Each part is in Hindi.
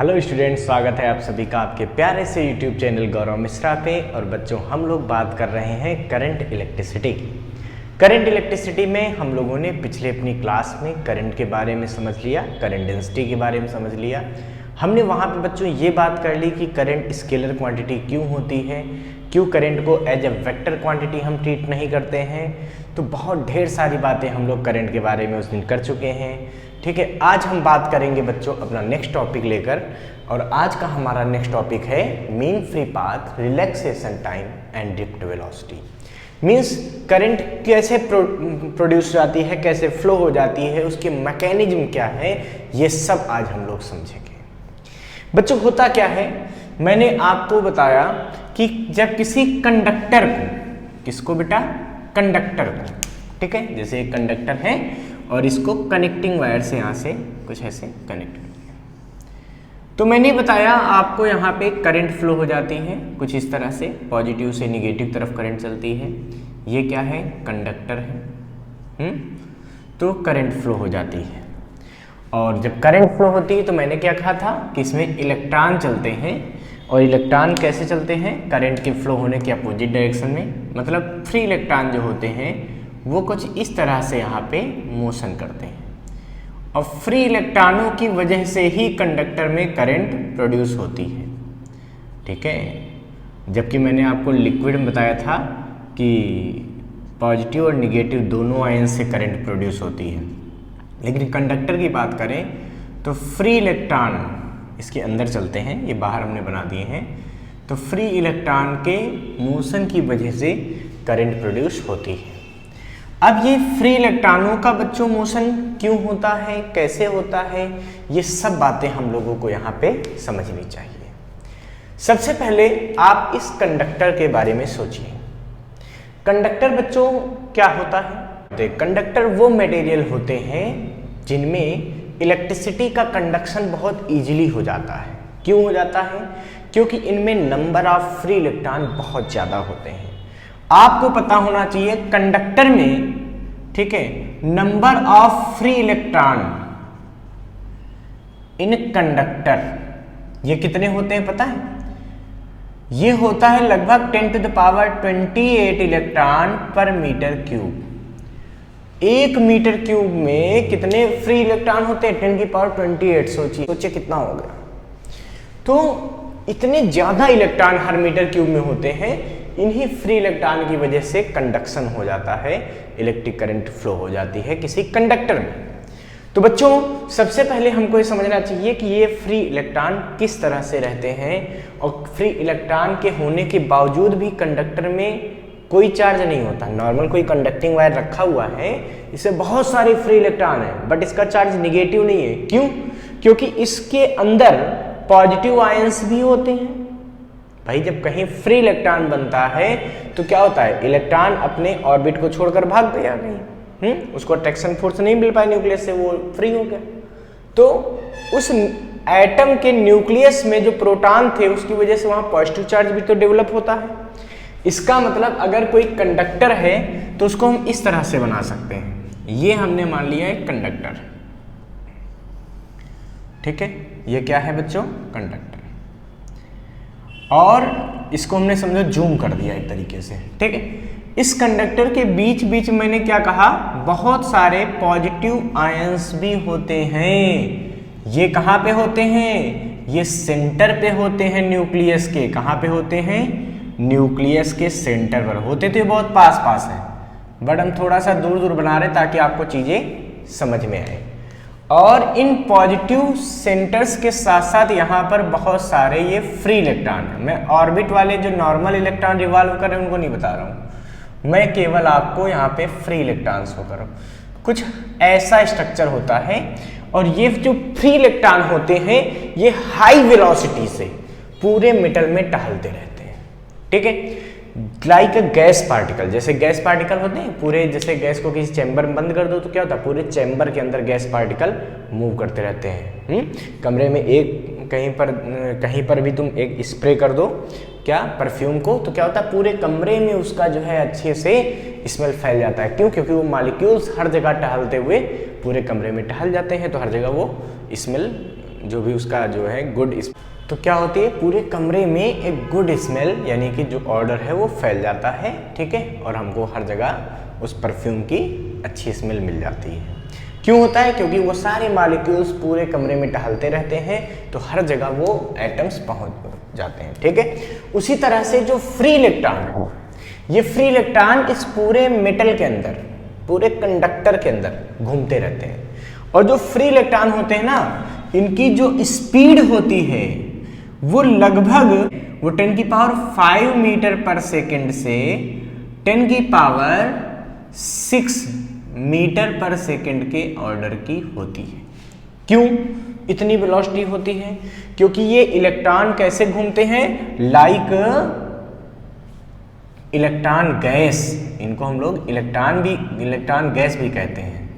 हेलो स्टूडेंट्स, स्वागत है आप सभी का आपके प्यारे से यूट्यूब चैनल गौरव मिश्रा पे। और बच्चों, हम लोग बात कर रहे हैं करंट इलेक्ट्रिसिटी की। करंट इलेक्ट्रिसिटी में हम लोगों ने पिछले अपनी क्लास में करंट के बारे में समझ लिया, करंट डेंसिटी के बारे में समझ लिया। हमने वहाँ पे बच्चों ये बात कर ली कि करंट स्केलर क्वांटिटी क्यों होती है, क्यों करंट को एज ए वेक्टर क्वांटिटी हम ट्रीट नहीं करते हैं। तो बहुत ढेर सारी बातें हम लोग करंट के बारे में उस दिन कर चुके हैं। ठीक है, आज हम बात करेंगे बच्चों अपना नेक्स्ट टॉपिक लेकर, और आज का हमारा नेक्स्ट टॉपिक है mean free path, relaxation time and drift velocity. Means current कैसे प्रोड्यूस जाती है, कैसे फ्लो हो जाती है, उसके मैकेनिज्म क्या है, ये सब आज हम लोग समझेंगे। बच्चों, होता क्या है, मैंने आपको बताया कि जब किसी कंडक्टर को, किसको बेटा, कंडक्टर को, ठीक है, जैसे एक कंडक्टर है और इसको कनेक्टिंग वायर से यहाँ से कुछ ऐसे कनेक्ट कर दिया, तो मैंने बताया आपको यहाँ पे करंट फ्लो हो जाती है कुछ इस तरह से, पॉजिटिव से निगेटिव तरफ करंट चलती है। ये क्या है, कंडक्टर है। तो करंट फ्लो हो जाती है, और जब करंट फ्लो होती है तो मैंने क्या कहा था कि इसमें इलेक्ट्रॉन चलते हैं, और इलेक्ट्रॉन कैसे चलते हैं, करंट के फ्लो होने के अपोजिट डायरेक्शन में। मतलब फ्री इलेक्ट्रॉन जो होते हैं वो कुछ इस तरह से यहाँ पे मोशन करते हैं, और फ्री इलेक्ट्रॉनों की वजह से ही कंडक्टर में करंट प्रोड्यूस होती है। ठीक है, जबकि मैंने आपको लिक्विड में बताया था कि पॉजिटिव और निगेटिव दोनों आयन से करंट प्रोड्यूस होती है, लेकिन कंडक्टर की बात करें तो फ्री इलेक्ट्रॉन इसके अंदर चलते हैं, ये बाहर हमने बना दिए हैं। तो फ्री इलेक्ट्रॉन के मोशन की वजह से करंट प्रोड्यूस होती है। अब ये फ्री इलेक्ट्रॉनों का बच्चों मोशन क्यों होता है, कैसे होता है, ये सब बातें हम लोगों को यहाँ पे समझनी चाहिए। सबसे पहले आप इस कंडक्टर के बारे में सोचिए। कंडक्टर बच्चों क्या होता है, कंडक्टर वो मटेरियल होते हैं जिनमें इलेक्ट्रिसिटी का कंडक्शन बहुत इजीली हो जाता है। क्यों हो जाता है, क्योंकि इनमें नंबर ऑफ फ्री इलेक्ट्रॉन बहुत ज़्यादा होते हैं। आपको पता होना चाहिए कंडक्टर में, ठीक है, number of free electron in conductor ये कितने होते हैं पता है, ये होता है लगभग 10⁻28 इलेक्ट्रॉन पर मीटर क्यूब। 1 मीटर क्यूब में कितने फ्री इलेक्ट्रॉन होते हैं, 10⁻28। सोचिए कितना हो गया। तो इतने ज्यादा इलेक्ट्रॉन हर मीटर क्यूब में होते हैं, इन्हीं फ्री इलेक्ट्रॉन की वजह से कंडक्शन हो जाता है, इलेक्ट्रिक करंट फ्लो हो जाती है किसी कंडक्टर में। तो बच्चों, सबसे पहले हमको ये समझना चाहिए कि ये फ्री इलेक्ट्रॉन किस तरह से रहते हैं, और फ्री इलेक्ट्रॉन के होने के बावजूद भी कंडक्टर में कोई चार्ज नहीं होता। नॉर्मल कोई कंडक्टिंग वायर रखा हुआ है, इसमें बहुत सारे फ्री इलेक्ट्रॉन है, बट इसका चार्ज निगेटिव नहीं है। क्यों, क्योंकि इसके अंदर पॉजिटिव आयंस भी होते हैं। भाई, जब कहीं फ्री इलेक्ट्रॉन बनता है तो क्या होता है, इलेक्ट्रॉन अपने ऑर्बिट को छोड़कर भाग गया कहीं, उसको अट्रैक्शन फोर्स नहीं मिल पाया न्यूक्लियस से, वो फ्री हो गया। तो उस एटम के न्यूक्लियस में जो प्रोटॉन थे उसकी वजह से वहां पॉजिटिव चार्ज भी तो डेवलप होता है। इसका मतलब अगर कोई कंडक्टर है तो उसको हम इस तरह से बना सकते हैं। ये हमने मान लिया है कंडक्टर, ठीक है, ये क्या है बच्चों, कंडक्टर, और इसको हमने समझो जूम कर दिया एक तरीके से। ठीक है, इस कंडक्टर के बीच बीच मैंने क्या कहा, बहुत सारे पॉजिटिव आयंस भी होते हैं। ये कहाँ पे होते हैं, ये सेंटर पे होते हैं न्यूक्लियस के। कहाँ पे होते हैं, न्यूक्लियस के सेंटर पर होते तो बहुत पास पास है, बट हम थोड़ा सा दूर दूर बना रहे ताकि आपको चीजें समझ में आए। और इन पॉजिटिव सेंटर्स के साथ साथ यहाँ पर बहुत सारे ये फ्री इलेक्ट्रॉन हैं। मैं ऑर्बिट वाले जो नॉर्मल इलेक्ट्रॉन रिवॉल्व कर रहे हैं उनको नहीं बता रहा हूँ, मैं केवल आपको यहाँ पे फ्री इलेक्ट्रॉन्स को कर रहा हूँ। कुछ ऐसा स्ट्रक्चर होता है, और ये जो फ्री इलेक्ट्रॉन होते हैं ये हाई वेलोसिटी से पूरे मेटल में टहलते रहते हैं। ठीक है, लाइक अ गैस पार्टिकल, जैसे गैस पार्टिकल होते हैं पूरे, जैसे गैस को किसी चैम्बर में बंद कर दो तो क्या होता है, पूरे चैम्बर के अंदर गैस पार्टिकल मूव करते रहते हैं। कमरे में एक कहीं पर भी तुम एक स्प्रे कर दो क्या, परफ्यूम को, तो क्या होता है, पूरे कमरे में उसका जो है अच्छे से स्मेल फैल जाता है। क्यों, क्योंकि वो मॉलिक्यूल्स हर जगह टहलते हुए पूरे कमरे में टहल जाते हैं, तो हर जगह वो स्मेल जो भी उसका जो है गुड, तो क्या होती है पूरे कमरे में एक गुड स्मेल यानी कि जो ऑर्डर है वो फैल जाता है, ठीक है, और हमको हर जगह उस परफ्यूम की अच्छी स्मेल मिल जाती है। क्यों होता है? क्योंकि वो सारे मॉलिक्यूल्स पूरे कमरे में टहलते रहते हैं तो हर जगह वो एटम्स पहुंच जाते हैं, ठीक है। उसी तरह से जो फ्री इलेक्ट्रॉन, ये फ्री इलेक्ट्रॉन इस पूरे मेटल के अंदर, पूरे कंडक्टर के अंदर घूमते रहते हैं, और जो फ्री इलेक्ट्रॉन होते हैं ना, इनकी जो स्पीड होती है वो लगभग 10⁵ मीटर पर सेकेंड से 10⁶ मीटर पर सेकेंड के ऑर्डर की होती है। क्यों इतनी वेलोसिटी होती है? क्योंकि ये इलेक्ट्रॉन कैसे घूमते हैं, लाइक इलेक्ट्रॉन गैस, इनको हम लोग इलेक्ट्रॉन गैस भी कहते हैं,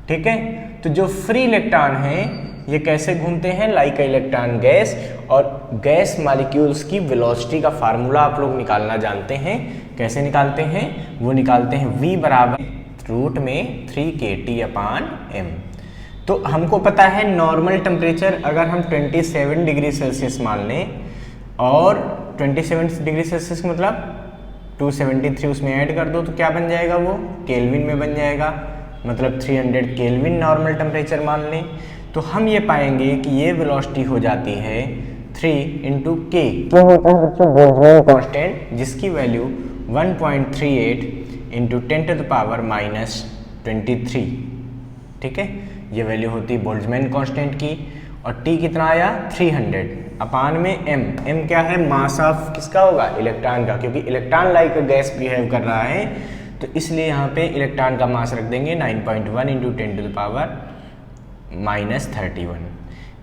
ठीक है। तो जो फ्री इलेक्ट्रॉन है ये कैसे घूमते हैं, लाइक इलेक्ट्रॉन गैस, और गैस मॉलिक्यूल्स की वेलोसिटी का फार्मूला आप लोग निकालना जानते हैं। कैसे निकालते हैं? वो निकालते हैं v बराबर √3kT/m। तो हमको पता है नॉर्मल टेम्परेचर अगर हम 27 डिग्री सेल्सियस मान लें, और 27 डिग्री सेल्सियस मतलब 273 उसमें ऐड कर दो तो क्या बन जाएगा, वो केल्विन में बन जाएगा, मतलब 300 केल्विन नॉर्मल टेम्परेचर मान लें। तो हम ये पाएंगे कि ये वेलोसिटी हो जाती है 3 × K, क्या होता है बच्चों, बोल्ट्जमैन कांस्टेंट, जिसकी वैल्यू 1.38 × 10⁻⁻23, ठीक है। ये वैल्यू होती है बोल्ट्जमैन कांस्टेंट की, और T कितना आया 300 अपान में m क्या है, मास ऑफ किसका होगा, इलेक्ट्रॉन का, क्योंकि इलेक्ट्रॉन लाइक गैस बिहेव कर रहा है तो इसलिए यहाँ पे इलेक्ट्रॉन का मास रख देंगे 9.1 × 10⁻31।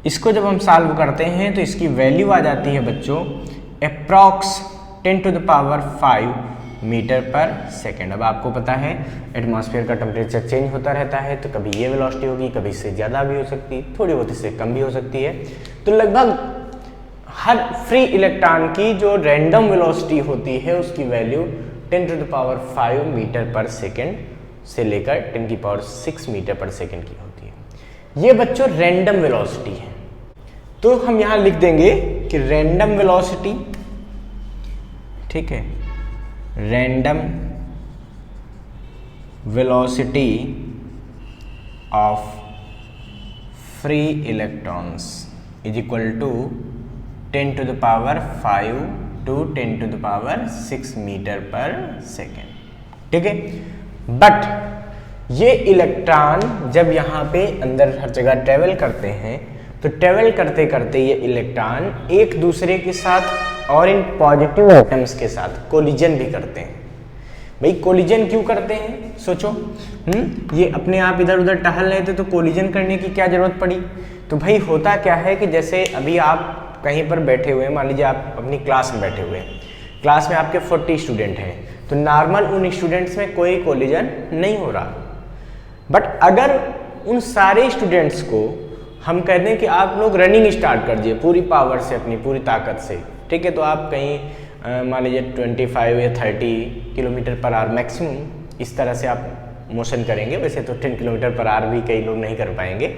इसको जब हम सॉल्व करते हैं तो इसकी वैल्यू आ जाती है बच्चों अप्रॉक्स 10⁵ मीटर पर सेकेंड। अब आपको पता है एटमॉस्फेयर का टेम्परेचर चेंज होता रहता है, तो कभी ये वेलोसिटी होगी, कभी इससे ज़्यादा भी हो सकती है, थोड़ी बहुत इससे कम भी हो सकती है। तो लगभग हर फ्री इलेक्ट्रॉन की जो रैंडम वेलोसिटी होती है उसकी वैल्यू 10⁵ मीटर पर सेकेंड से लेकर 10⁶ मीटर पर सेकेंड की होती है। ये बच्चों रैंडम वेलोसिटी है। तो हम यहाँ लिख देंगे कि रैंडम वेलोसिटी, ठीक है, random velocity of free electrons is equal to 10⁵ to 10⁶ metre per second, ठीक है। बट ये इलेक्ट्रॉन जब यहाँ पे अंदर हर जगह ट्रेवल करते हैं तो ट्रेवल करते करते ये इलेक्ट्रॉन एक दूसरे के साथ और इन पॉजिटिव एटम्स के साथ कोलिजन भी करते हैं। भाई कोलिजन क्यों करते हैं, सोचो। ये अपने आप इधर उधर टहल रहे थे तो कोलिजन करने की क्या जरूरत पड़ी? तो भाई होता क्या है कि जैसे अभी आप कहीं पर बैठे हुए हैं, मान लीजिए आप अपनी क्लास में बैठे हुए हैं, क्लास में आपके 40 स्टूडेंट हैं, तो नॉर्मल उन स्टूडेंट्स में कोई कोलिजन नहीं हो रहा। बट अगर उन सारे स्टूडेंट्स को हम कह दें कि आप लोग रनिंग स्टार्ट कर दीजिए पूरी पावर से, अपनी पूरी ताकत से, ठीक है, तो आप कहीं मान लीजिए 25 या 30 किलोमीटर पर आवर मैक्सिमम इस तरह से आप मोशन करेंगे। वैसे तो 10 किलोमीटर पर आवर भी कई लोग नहीं कर पाएंगे।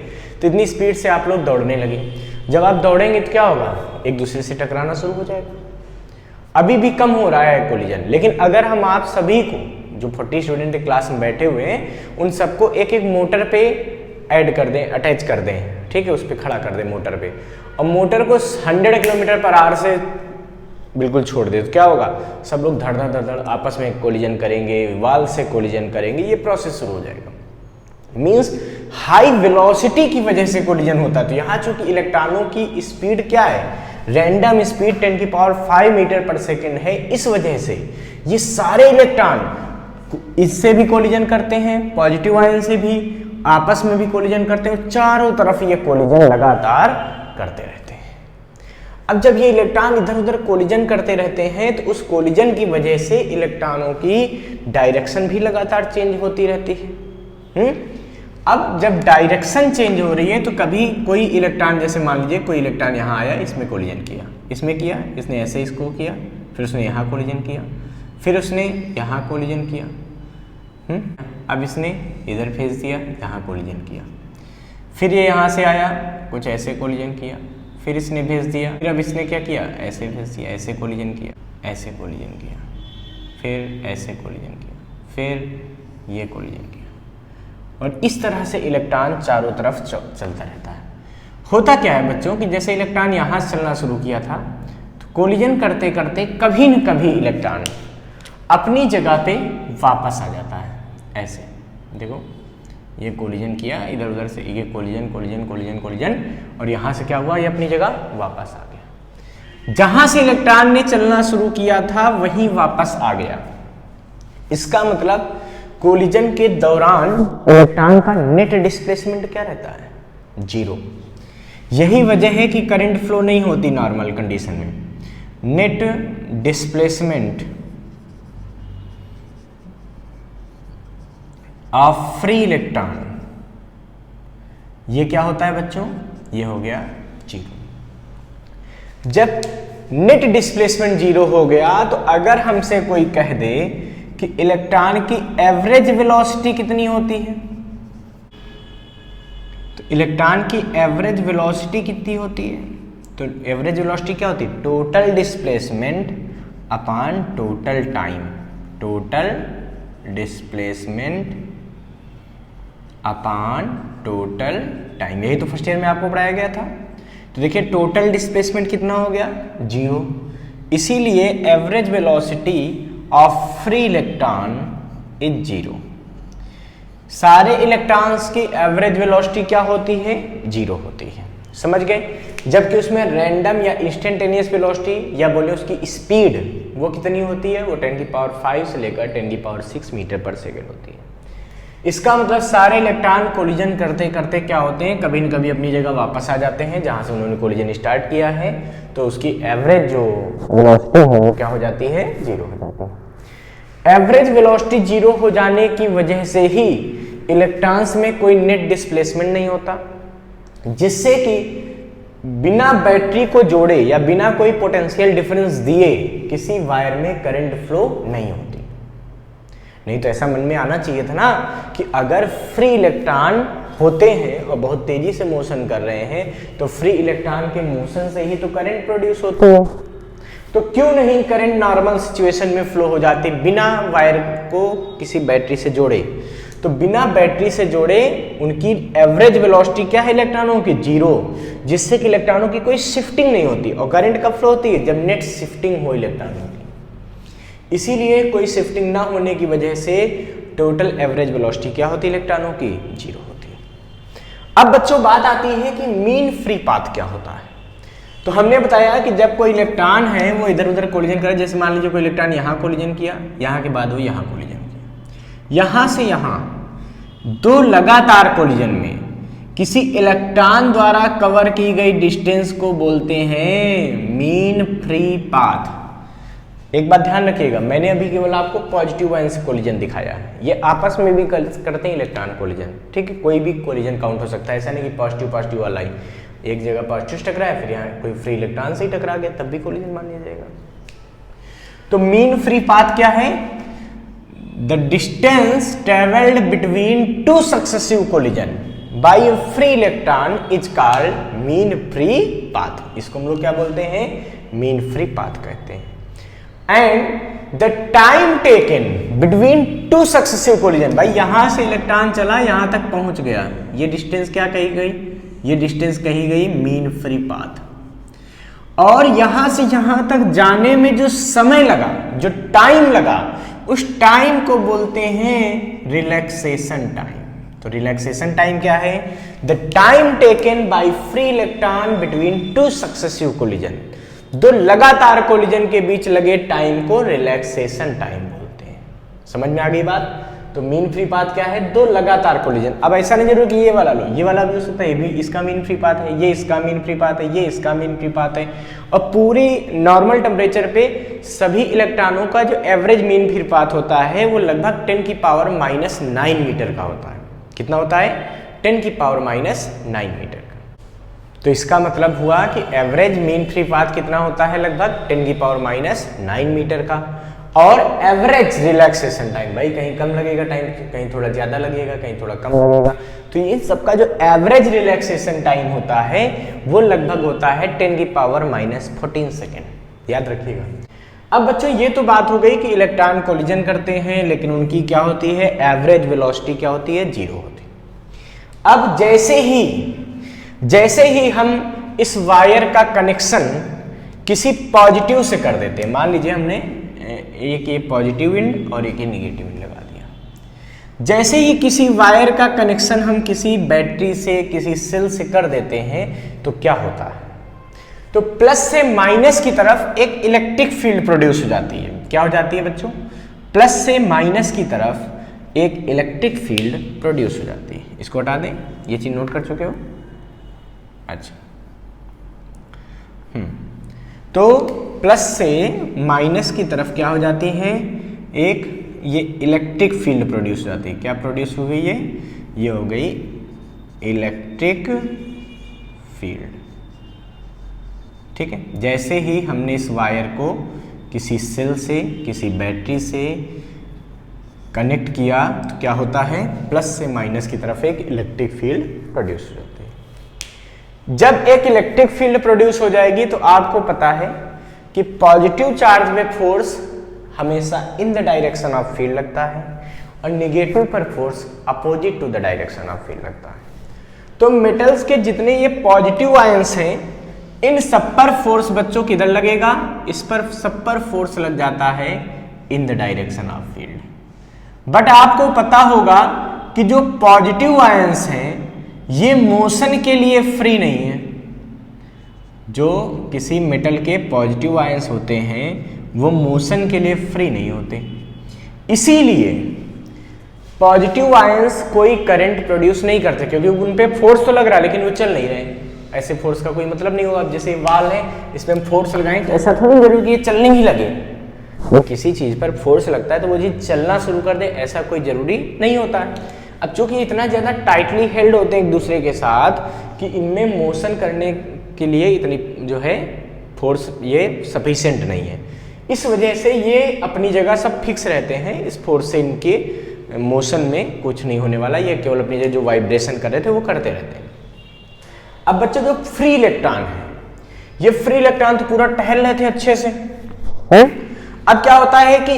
तो इतनी स्पीड से आप लोग दौड़ने लगे। जब आप दौड़ेंगे तो क्या होगा, एक दूसरे से टकराना शुरू हो जाएगा। अभी भी कम हो रहा है कोलिजन, लेकिन अगर हम आप सभी को जो 40 स्टूडेंट क्लास में बैठे हुए हैं उन सबको एक एक मोटर पे ऐड कर दें, अटैच कर दें, ठीक है, उस पर खड़ा कर दें मोटर पे, और मोटर को 100 किलोमीटर पर आवर से बिल्कुल छोड़ दे, तो क्या होगा, सब लोग धड़ धड़ धड़ धड़ आपस में कोलिजन करेंगे, वाल से कोलिजन करेंगे, ये प्रोसेस शुरू हो जाएगा। मींस हाई वेलोसिटी की वजह से कोलिजन होता है। तो यहाँ चूंकि इलेक्ट्रॉनों की स्पीड क्या है, random speed 10⁵ metre per second है, इस वजह से ये सारे इलेक्ट्रॉन इससे भी कोलिजन करते हैं, पॉजिटिव आयन से भी, आपस में भी कोलिजन करते हैं, चारों तरफ ये कोलिजन लगातार करते रहते हैं। अब जब ये इलेक्ट्रॉन इधर उधर कोलिजन करते रहते हैं तो उस कोलिजन की वजह से इलेक्ट्रॉनों की डायरेक्शन भी लगातार चेंज होती रहती है। अब जब डायरेक्शन चेंज हो रही है तो कभी कोई इलेक्ट्रॉन, जैसे मान लीजिए कोई इलेक्ट्रॉन यहाँ आया, इसमें कोलिजन किया, इसमें किया, इसने ऐसे इसको किया, फिर उसने यहाँ कोलिजन किया, फिर उसने यहाँ कोलिजन किया, अब इसने इधर भेज दिया, यहाँ कोलिजन किया, फिर ये यहाँ से आया, कुछ ऐसे कोलिजन किया, फिर इसने भेज दिया, फिर अब इसने क्या किया, ऐसे भेज दिया, ऐसे कोलिजन किया, ऐसे कोलिजन किया, फिर ऐसे कोलिजन किया, फिर ये कोलिजन किया, और इस तरह से इलेक्ट्रॉन चारों तरफ चलता रहता है। होता क्या है बच्चों कि जैसे इलेक्ट्रॉन यहाँ से चलना शुरू किया था तो कोलिजन करते करते कभी न कभी इलेक्ट्रॉन अपनी जगह पे वापस आ जाता है। ऐसे देखो, ये कोलिजन किया इधर उधर से, ये कोलिजन कोलिजन कोलिजन कोलिजन, और यहाँ से क्या हुआ, ये अपनी जगह वापस आ गया। जहाँ से इलेक्ट्रॉन ने चलना शुरू किया था वहीं वापस आ गया। इसका मतलब कोलिजन के दौरान इलेक्ट्रॉन का नेट डिस्प्लेसमेंट क्या रहता है, 0। यही वजह है कि करंट फ्लो नहीं होती नॉर्मल कंडीशन में। Net displacement of free electron, ये क्या होता है बच्चों, ये हो गया 0। जब नेट डिस्प्लेसमेंट 0 हो गया तो अगर हमसे कोई कह दे कि इलेक्ट्रॉन की एवरेज वेलोसिटी कितनी होती है, तो इलेक्ट्रॉन की एवरेज वेलोसिटी कितनी होती है, तो एवरेज वेलोसिटी क्या होती है, total displacement upon total time. Total displacement upon total time, यही तो फर्स्ट ईयर में आपको पढ़ाया गया था। तो देखिए टोटल डिस्प्लेसमेंट कितना हो गया, 0। इसीलिए average velocity of free electron is 0। सारे इलेक्ट्रॉन्स की एवरेज वेलोसिटी क्या होती है, 0 होती है। समझ गए। जबकि उसमें रैंडम या इंस्टेंटेनियस वेलोसिटी या बोले उसकी स्पीड वो कितनी होती है, वो 10⁵ से लेकर 10⁶ मीटर पर सेकेंड होती है। इसका मतलब सारे इलेक्ट्रॉन कोलिजन करते करते क्या होते हैं, कभी न कभी अपनी जगह वापस आ जाते हैं जहां से उन्होंने कोलिजन स्टार्ट किया है, तो उसकी एवरेज जो वेलोसिटी है वो क्या हो जाती है, 0 हो जाती है। एवरेज वेलोसिटी 0 हो जाने की वजह से ही इलेक्ट्रॉन्स में कोई नेट डिस्प्लेसमेंट नहीं होता, जिससे कि बिना बैटरी को जोड़े या बिना कोई पोटेंशियल डिफरेंस दिए किसी वायर में करंट फ्लो नहीं होती। नहीं तो ऐसा मन में आना चाहिए था ना कि अगर फ्री इलेक्ट्रॉन होते हैं और बहुत तेजी से मोशन कर रहे हैं तो फ्री इलेक्ट्रॉन के मोशन से ही तो करंट प्रोड्यूस होता है। तो क्यों नहीं करंट नॉर्मल सिचुएशन में फ्लो हो जाती बिना वायर को किसी बैटरी से जोड़े। तो बिना बैटरी से जोड़े उनकी एवरेज वेलोसिटी क्या है इलेक्ट्रॉनों की, 0, जिससे कि इलेक्ट्रॉनों की कोई शिफ्टिंग नहीं होती। और करंट कब फ्लो होती है, जब नेट शिफ्टिंग हो इलेक्ट्रॉनों की। इसीलिए कोई शिफ्टिंग ना होने की वजह से टोटल एवरेज वेलोसिटी क्या होती है इलेक्ट्रॉनों की, 0 होती है। अब बच्चों बात आती है कि मीन फ्री पाथ क्या होता है। तो हमने बताया कि जब कोई इलेक्ट्रॉन है वो इधर उधर कोलिजन करे, जैसे मान लीजिए कोई इलेक्ट्रॉन यहाँ कोलिजन किया, यहाँ के बाद वो यहाँ कोलिजन किया, यहाँ से यहाँ 2 लगातार कोलिजन में किसी इलेक्ट्रॉन द्वारा कवर की गई डिस्टेंस को बोलते हैं मीन फ्री पाथ। एक बात ध्यान रखिएगा, मैंने अभी केवल आपको पॉजिटिव आयन से कोलिजन दिखाया है, ये आपस में भी करते हैं इलेक्ट्रॉन कोलिजन, ठीक है। कोई भी कोलिजन काउंट हो सकता है, ऐसा नहीं कि पॉजिटिव पॉजिटिव वाला ही, एक जगह पॉजिटिव से टकराया फिर यहाँ कोई फ्री इलेक्ट्रॉन से ही टकरा गया तब भी कोलिजन मान लिया जाएगा। तो मीन फ्री पाथ क्या है, the distance travelled between 2 successive collision by a free electron is called mean free path. इसको हम लोग क्या बोलते हैं, मीन फ्री पाथ कहते हैं। And the time taken between 2 successive collision, भाई यहां से इलेक्ट्रॉन चला यहां तक पहुंच गया, ये डिस्टेंस क्या कही गई, ये डिस्टेंस कही गई मीन फ्री पाथ। और यहां से यहां तक जाने में जो समय लगा, जो टाइम लगा, उस टाइम को बोलते हैं रिलैक्सेशन टाइम। तो रिलैक्सेशन टाइम क्या है, the time taken by free electron between 2 successive collision, 2 लगातार कोलिजन के बीच लगे टाइम को रिलैक्सेशन टाइम बोलते हैं। समझ में आ गई बात। तो मीन फ्री पाथ क्या है, 2 लगातार कोलिजन। अब ऐसा नहीं जरूर कि ये वाला लो, ये वाला भी हो सकता है, ये भी इसका मीन फ्री पाथ है, ये इसका मीन फ्री पाथ है, ये इसका मीन फ्री पाथ है। और पूरी नॉर्मल टेम्परेचर पे सभी इलेक्ट्रॉनों का जो एवरेज मीन फ्री पाथ होता है वो लगभग 10⁻⁹ मीटर का होता है। कितना होता है, 10⁻⁹ मीटर का। तो इसका मतलब हुआ कि एवरेज मीन फ्री पाथ कितना होता है, लगभग 10⁻⁹ मीटर का। और एवरेज रिलैक्सेशन टाइम, भाई कहीं कम लगेगा टाइम, कहीं थोड़ा ज्यादा लगेगा, कहीं थोड़ा कम लगेगा। तो ये सबका जो एवरेज रिलैक्सेशन टाइम होता है वो लगभग होता है 10⁻⁻14 सेकेंड, याद रखिएगा। अब बच्चों ये तो बात हो गई कि इलेक्ट्रॉन कोलिजन करते हैं, लेकिन उनकी क्या होती है, एवरेज वेलोसिटी क्या होती है, 0 होती है। अब जैसे ही हम इस वायर का कनेक्शन किसी पॉजिटिव से कर देते हैं, मान लीजिए हमने एक ये पॉजिटिव एंड और एक ये निगेटिव एंड लगा दिया, जैसे ही किसी वायर का कनेक्शन हम किसी बैटरी से, किसी सेल से कर देते हैं तो क्या होता है, तो प्लस से माइनस की तरफ एक इलेक्ट्रिक फील्ड प्रोड्यूस हो जाती है। क्या हो जाती है बच्चों, प्लस से माइनस की तरफ एक इलेक्ट्रिक फील्ड प्रोड्यूस हो जाती है। इसको हटा दें, ये चीज नोट कर चुके हो, अच्छा। तो प्लस से माइनस की तरफ क्या हो जाती है, एक ये इलेक्ट्रिक फील्ड प्रोड्यूस हो जाती है। क्या प्रोड्यूस हो गई है, ये हो गई इलेक्ट्रिक फील्ड, ठीक है। जैसे ही हमने इस वायर को किसी सेल से, किसी बैटरी से कनेक्ट किया तो क्या होता है, प्लस से माइनस की तरफ एक इलेक्ट्रिक फील्ड प्रोड्यूस हो जाती है। जब एक इलेक्ट्रिक फील्ड प्रोड्यूस हो जाएगी तो आपको पता है कि पॉजिटिव चार्ज में फोर्स हमेशा in the direction of field लगता है और निगेटिव पर force opposite to the direction of field लगता है। तो मेटल्स के जितने ये पॉजिटिव आयंस हैं, इन सब पर फोर्स बच्चों किधर लगेगा, इस पर सब पर फोर्स लग जाता है इन the direction of field. But आपको पता होगा कि जो पॉजिटिव आयंस हैं ये मोशन के लिए फ्री नहीं है। जो किसी मेटल के पॉजिटिव आयंस होते हैं वो मोशन के लिए फ्री नहीं होते, इसीलिए पॉजिटिव आयंस कोई करंट प्रोड्यूस नहीं करते, क्योंकि उन पे फोर्स तो लग रहा है लेकिन वो चल नहीं रहे। ऐसे फोर्स का कोई मतलब नहीं होगा। जैसे वाल है, इसमें हम फोर्स लगाएं तो ऐसा थोड़ी जरूरी कि ये चलने ही लगे। वो किसी चीज पर फोर्स लगता है तो वो चीज चलना शुरू कर दे, ऐसा कोई जरूरी नहीं होता है। अब चूंकि इतना ज्यादा टाइटली हेल्ड होते हैं एक दूसरे के साथ कि इनमें मोशन करने के लिए इतनी जो है फोर्स ये सफिशिएंट नहीं है, इस वजह से ये अपनी जगह सब फिक्स रहते हैं। इस फोर्स से इनके मोशन में कुछ नहीं होने वाला, ये केवल अपनी जो वाइब्रेशन कर रहे थे वो करते रहते हैं। अब बच्चों जो फ्री इलेक्ट्रॉन है, ये फ्री इलेक्ट्रॉन तो पूरा टहल रहे थे अच्छे से। अब क्या होता है कि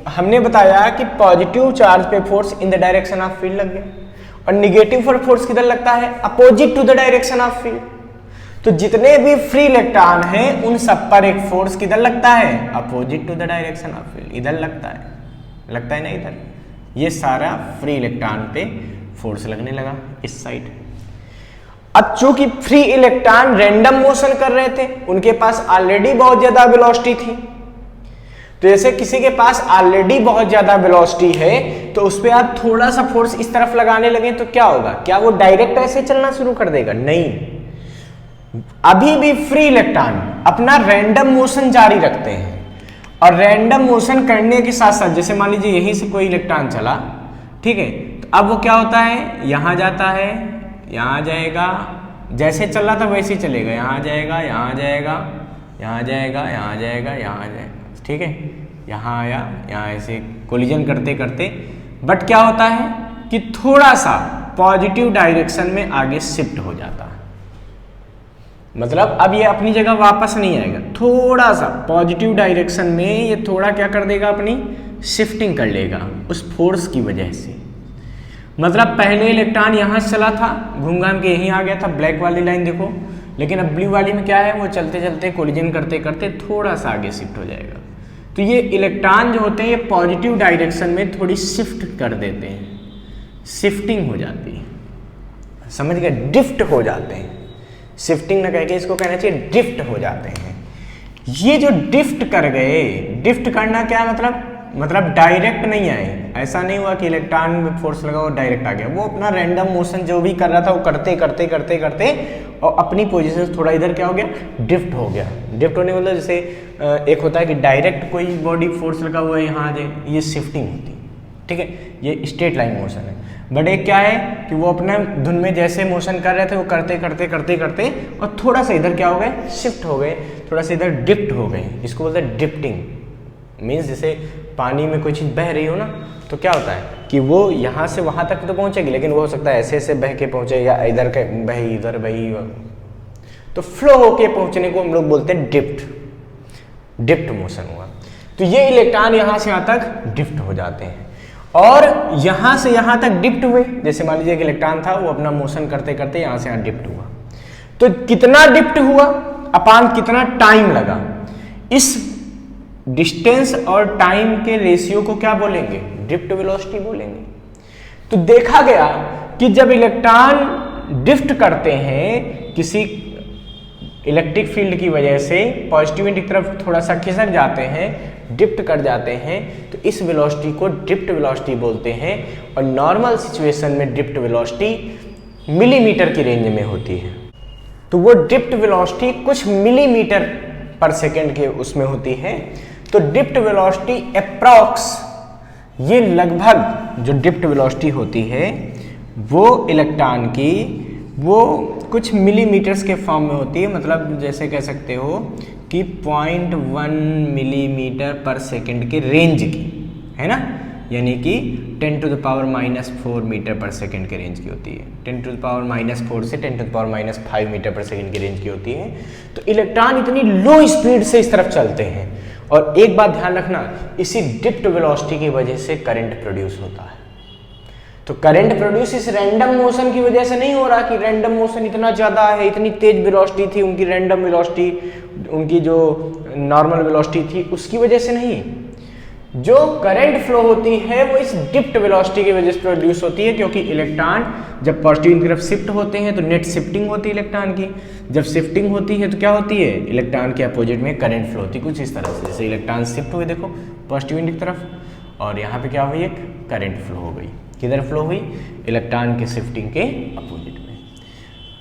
हमने बताया कि पॉजिटिव चार्ज पे force in the direction of field लग गया और निगेटिव पर फोर्स किधर लगता है, opposite to the direction of field. तो जितने भी फ्री इलेक्ट्रॉन हैं उन सब पर एक फोर्स किधर लगता है, opposite to the direction of field, इधर लगता है ना इधर। ये सारा फ्री इलेक्ट्रॉन पे फोर्स लगने लगा इस साइड। अब चूंकि फ्री इलेक्ट्रॉन रैंडम मोशन कर रहे थे, उनके पास ऑलरेडी बहुत ज्यादा वेलोसिटी थी, तो जैसे किसी के पास ऑलरेडी बहुत ज्यादा वेलोसिटी है तो उस पर आप थोड़ा सा फोर्स इस तरफ लगाने लगे तो क्या होगा, क्या वो डायरेक्ट ऐसे चलना शुरू कर देगा, नहीं। अभी भी फ्री इलेक्ट्रॉन अपना रैंडम मोशन जारी रखते हैं और रैंडम मोशन करने के साथ साथ जैसे मान लीजिए यहीं से कोई इलेक्ट्रॉन चला, ठीक है, तो अब वो क्या होता है, यहां जाता है, यहां जाएगा, जैसे चल रहा था वैसे ही चलेगा, यहां जाएगा, यहां जाएगा, यहां जाएगा, यहां जाएगा, यहां जाएगा, ठीक है, यहां आया, यहां ऐसे कोलिजन करते करते, बट क्या होता है कि थोड़ा सा पॉजिटिव डायरेक्शन में आगे शिफ्ट हो जाता है। मतलब अब ये अपनी जगह वापस नहीं आएगा, थोड़ा सा पॉजिटिव डायरेक्शन में ये थोड़ा क्या कर देगा, अपनी शिफ्टिंग कर लेगा उस फोर्स की वजह से। मतलब पहले इलेक्ट्रॉन यहां से चला था, घूम घाम के यहीं आ गया था, ब्लैक वाली लाइन देखो, लेकिन अब ब्लू वाली में क्या है, वो चलते चलते कोलिजन करते करते थोड़ा सा आगे शिफ्ट हो जाएगा। तो ये इलेक्ट्रॉन जो होते हैं ये पॉजिटिव डायरेक्शन में थोड़ी शिफ्ट कर देते हैं, शिफ्टिंग हो जाती है, समझ गए, ड्रिफ्ट हो जाते हैं। शिफ्टिंग ना कह के इसको कहना चाहिए ड्रिफ्ट हो जाते हैं। ये जो ड्रिफ्ट कर गए, ड्रिफ्ट करना क्या मतलब डायरेक्ट नहीं आए, ऐसा नहीं हुआ कि इलेक्ट्रॉन में फोर्स लगा और डायरेक्ट आ गया, वो अपना रैंडम मोशन जो भी कर रहा था वो करते करते करते करते और अपनी पोजीशन से थोड़ा इधर क्या हो गया, ड्रिफ्ट हो गया। ड्रिफ्ट होने मतलब जैसे एक होता है कि डायरेक्ट कोई बॉडी फोर्स लगा हुआ है यहाँ आ जाए, ये शिफ्टिंग होती है, ठीक है, ये स्ट्रेट लाइन मोशन है। बट एक क्या है कि वो अपने धुन में जैसे मोशन कर रहे थे वो करते करते करते करते और थोड़ा सा इधर क्या हो गए, शिफ्ट हो गए, थोड़ा सा इधर ड्रिफ्ट हो गए, इसको बोलते हैं ड्रिफ्टिंग। मीन्स जैसे पानी में कोई चीज़ बह रही हो ना, तो क्या होता है कि वो यहाँ से वहाँ तक तो पहुँचेगी, लेकिन वो हो सकता है ऐसे ऐसे बह के पहुँचे या इधर के बही इधर बही, तो फ्लो होके पहुँचने को हम लोग बोलते हैं डिप्ट मोशन हुआ। तो ये इलेक्ट्रॉन यहाँ से यहाँ तक डिप्ट हो जाते हैं और यहाँ से यहाँ तक डिप्ट हुए। जैसे मान लीजिए कि इलेक्ट्रॉन था, वो अपना मोशन करते करते यहाँ से यहाँ डिप्ट हुआ, तो कितना डिप्ट हुआ अपान कितना टाइम लगा, इस डिस्टेंस और टाइम के रेशियो को क्या बोलेंगे, ड्रिफ्ट वेलोसिटी बोलेंगे। तो देखा गया कि जब इलेक्ट्रॉन ड्रिफ्ट करते हैं किसी इलेक्ट्रिक फील्ड की वजह से पॉजिटिव की तरफ थोड़ा सा खिसक जाते हैं, ड्रिफ्ट कर जाते हैं, तो इस वेलोसिटी को ड्रिफ्ट वेलोसिटी बोलते हैं। और नॉर्मल सिचुएशन में ड्रिफ्ट वेलोसिटी मिलीमीटर की रेंज में होती है। तो वो ड्रिफ्ट वेलोसिटी कुछ मिलीमीटर पर सेकेंड के उसमें होती है। तो ड्रिफ्ट वेलोसिटी अप्रॉक्स, ये लगभग जो ड्रिफ्ट वेलोसिटी होती है वो इलेक्ट्रॉन की वो कुछ मिलीमीटर्स के फॉर्म में होती है। मतलब जैसे कह सकते हो कि 0.1 मिलीमीटर पर सेकेंड के रेंज की, है ना, यानी कि 10⁻⁻⁴ मीटर पर सेकेंड के रेंज की होती है। 10⁻⁻⁴ से 10⁻⁵ मीटर पर सेकेंड की रेंज की होती है। तो इलेक्ट्रॉन इतनी लो स्पीड से इस तरफ चलते हैं। और एक बात ध्यान रखना, इसी ड्रिफ्ट वेलोसिटी की वजह से करंट प्रोड्यूस होता है। तो करंट प्रोड्यूस इस रैंडम मोशन की वजह से नहीं हो रहा कि रैंडम मोशन इतना ज़्यादा है, इतनी तेज वेलोसिटी थी उनकी, रैंडम वेलोसिटी उनकी जो नॉर्मल वेलोसिटी थी उसकी वजह से नहीं। जो करंट फ्लो होती है वो इस ड्रिफ्ट वेलोसिटी की वजह से प्रोड्यूस होती है, क्योंकि इलेक्ट्रॉन जब पॉजिटिव की तरफ शिफ्ट होते हैं तो नेट शिफ्टिंग होती है इलेक्ट्रॉन की। जब शिफ्टिंग होती है तो क्या होती है, इलेक्ट्रॉन के अपोजिट में करंट फ्लो होती है कुछ इस तरह से। जैसे इलेक्ट्रॉन शिफ्ट हुए देखो पॉजिटिव की तरफ, और यहाँ पे क्या हुई, एक करंट फ्लो हो गई। किधर फ्लो हुई, इलेक्ट्रॉन के शिफ्टिंग के अपोजिट में।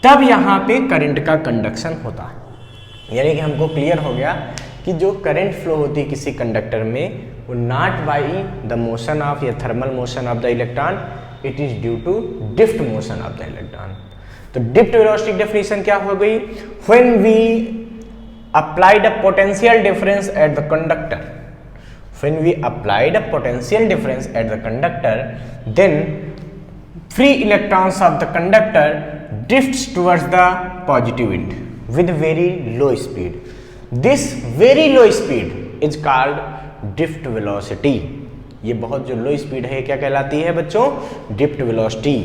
तब यहाँ पे करंट का कंडक्शन होता है। यानी कि हमको क्लियर हो गया कि जो करंट फ्लो होती है किसी कंडक्टर में, वो not by the motion of या thermal motion of the electron, it is due to drift motion of the electron. तो ड्रिफ्ट वेलोसिटी डेफिनेशन क्या हो गई, when we applied a potential difference at the conductor, when we applied a potential difference at the conductor, then free electrons of the conductor drifts towards the positive end with very low speed. This very low speed is called drift velocity. ये बहुत जो लो स्पीड है क्या कहलाती है बच्चों, ड्रिफ्ट वेलोसिटी।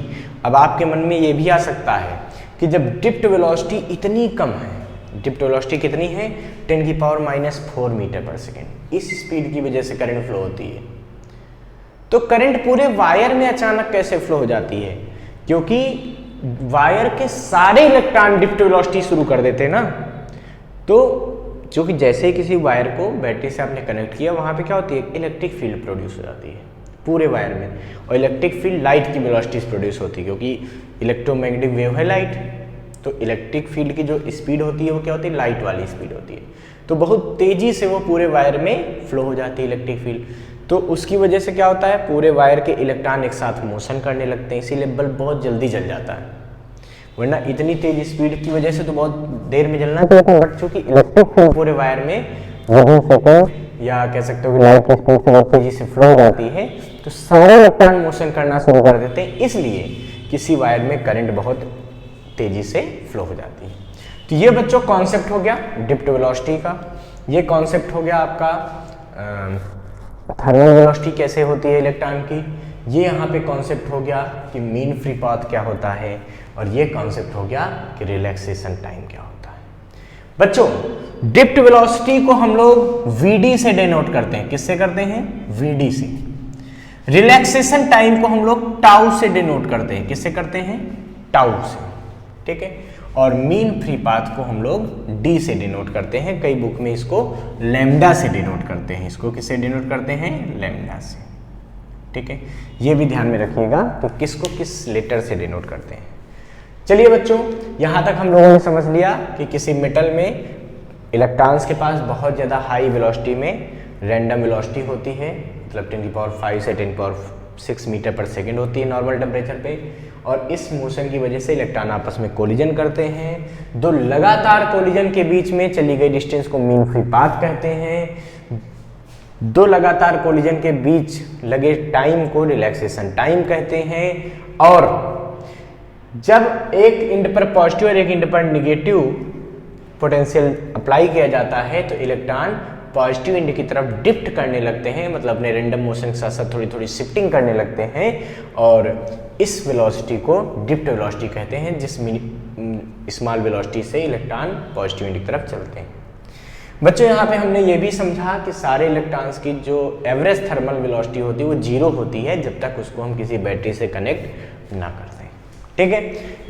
अब आपके मन में ये भी आ सकता है कि जब ड्रिफ्ट वेलोसिटी इतनी कम है, ड्रिफ्ट वेलोसिटी कितनी है, 10⁻⁴ मीटर पर सेकेंड, इस स्पीड की वजह से करंट फ्लो होती है। तो करंट पूरे वायर में अचानक कैसे फ्लो हो जाती है, क्योंकि वायर के सारे इलेक्ट्रॉन ड्रिफ्ट वेलोसिटी शुरू कर देते हैं ना। तो जो कि जैसे ही किसी वायर को बैटरी से आपने कनेक्ट किया, वहाँ पे क्या होती है, इलेक्ट्रिक फील्ड प्रोड्यूस हो जाती है पूरे वायर में। और इलेक्ट्रिक फील्ड लाइट की वेलोसिटी से प्रोड्यूस होती है, क्योंकि इलेक्ट्रोमैग्नेटिक वेव है लाइट। तो इलेक्ट्रिक फील्ड की जो स्पीड होती है वो क्या होती है, लाइट वाली स्पीड होती है। तो बहुत तेजी से वो पूरे वायर में फ्लो हो जाती है इलेक्ट्रिक फील्ड। तो उसकी वजह से क्या होता है, पूरे वायर के इलेक्ट्रॉन एक साथ मोशन करने लगते हैं, इसीलिए बल्ब बहुत जल्दी जल जाता है। वरना इतनी तेज स्पीड की वजह से तो बहुत देर में जलना चाहिए, बट चूंकि इलेक्ट्रिक फील्ड पूरे वायर में या कह सकते हो कि लाइट की स्पीड से बहुत तेजी से फ्लो हो जाती है, तो सारे इलेक्ट्रॉन मोशन करना शुरू कर देते हैं। इसलिए किसी वायर में करंट बहुत तेजी से फ्लो हो जाती है। तो ये बच्चों कॉन्सेप्ट हो गया ड्रिफ्ट वेलोसिटी का। ये कॉन्सेप्ट हो गया आपका थर्मल वेलोसिटी कैसे होती है इलेक्ट्रॉन की। ये यहाँ पे कॉन्सेप्ट हो गया कि मीन फ्री पाथ क्या होता है, और ये कॉन्सेप्ट हो गया कि रिलैक्सेशन टाइम क्या होता है। बच्चों ड्रिफ्ट वेलोसिटी को हम लोग वीडी से डिनोट करते हैं। किससे करते हैं, वीडी से। रिलैक्सेशन टाइम को हम लोग टाउ से डिनोट करते हैं। किससे करते हैं, टाउ से, ठीक है। और मीन फ्री पाथ को हम लोग डी से डिनोट करते हैं। कई बुक में इसको लैम्डा से डिनोट करते हैं। इसको किससे डिनोट करते हैं, लैम्डा से, ठीक है। ये भी ध्यान में रखिएगा तो किसको किस लेटर से डिनोट करते हैं। चलिए बच्चों, यहाँ तक हम लोगों ने समझ लिया कि किसी मेटल में इलेक्ट्रॉन्स के पास बहुत ज़्यादा हाई वेलोसिटी में रैंडम वेलोसिटी होती है, मतलब 10⁵ से 10⁶ मीटर पर सेकेंड होती है नॉर्मल टेम्परेचर पे। और इस मोशन की वजह से इलेक्ट्रॉन आपस में कोलिजन करते हैं। दो लगातार कोलिजन के बीच में चली गई डिस्टेंस को मीन फ्री पाथ कहते हैं। दो लगातार कोलिजन के बीच लगे टाइम को रिलैक्सेशन टाइम कहते हैं। और जब एक एंड पर पॉजिटिव और एक एंड पर निगेटिव पोटेंशियल अप्लाई किया जाता है तो इलेक्ट्रॉन पॉजिटिव एंड की तरफ डिफ्ट करने लगते हैं, मतलब अपने रैंडम मोशन के साथ साथ थोड़ी थोड़ी शिफ्टिंग करने लगते हैं, और इस वेलोसिटी को डिफ्ट वेलोसिटी कहते हैं, जिस स्मॉल वेलोसिटी से इलेक्ट्रॉन पॉजिटिव एंड की तरफ चलते हैं। बच्चों यहाँ पे हमने ये भी समझा कि सारे इलेक्ट्रॉन्स की जो एवरेज थर्मल वेलोसिटी होती है वो 0 होती है जब तक उसको हम किसी बैटरी से कनेक्ट ना कर दें। ठीक है,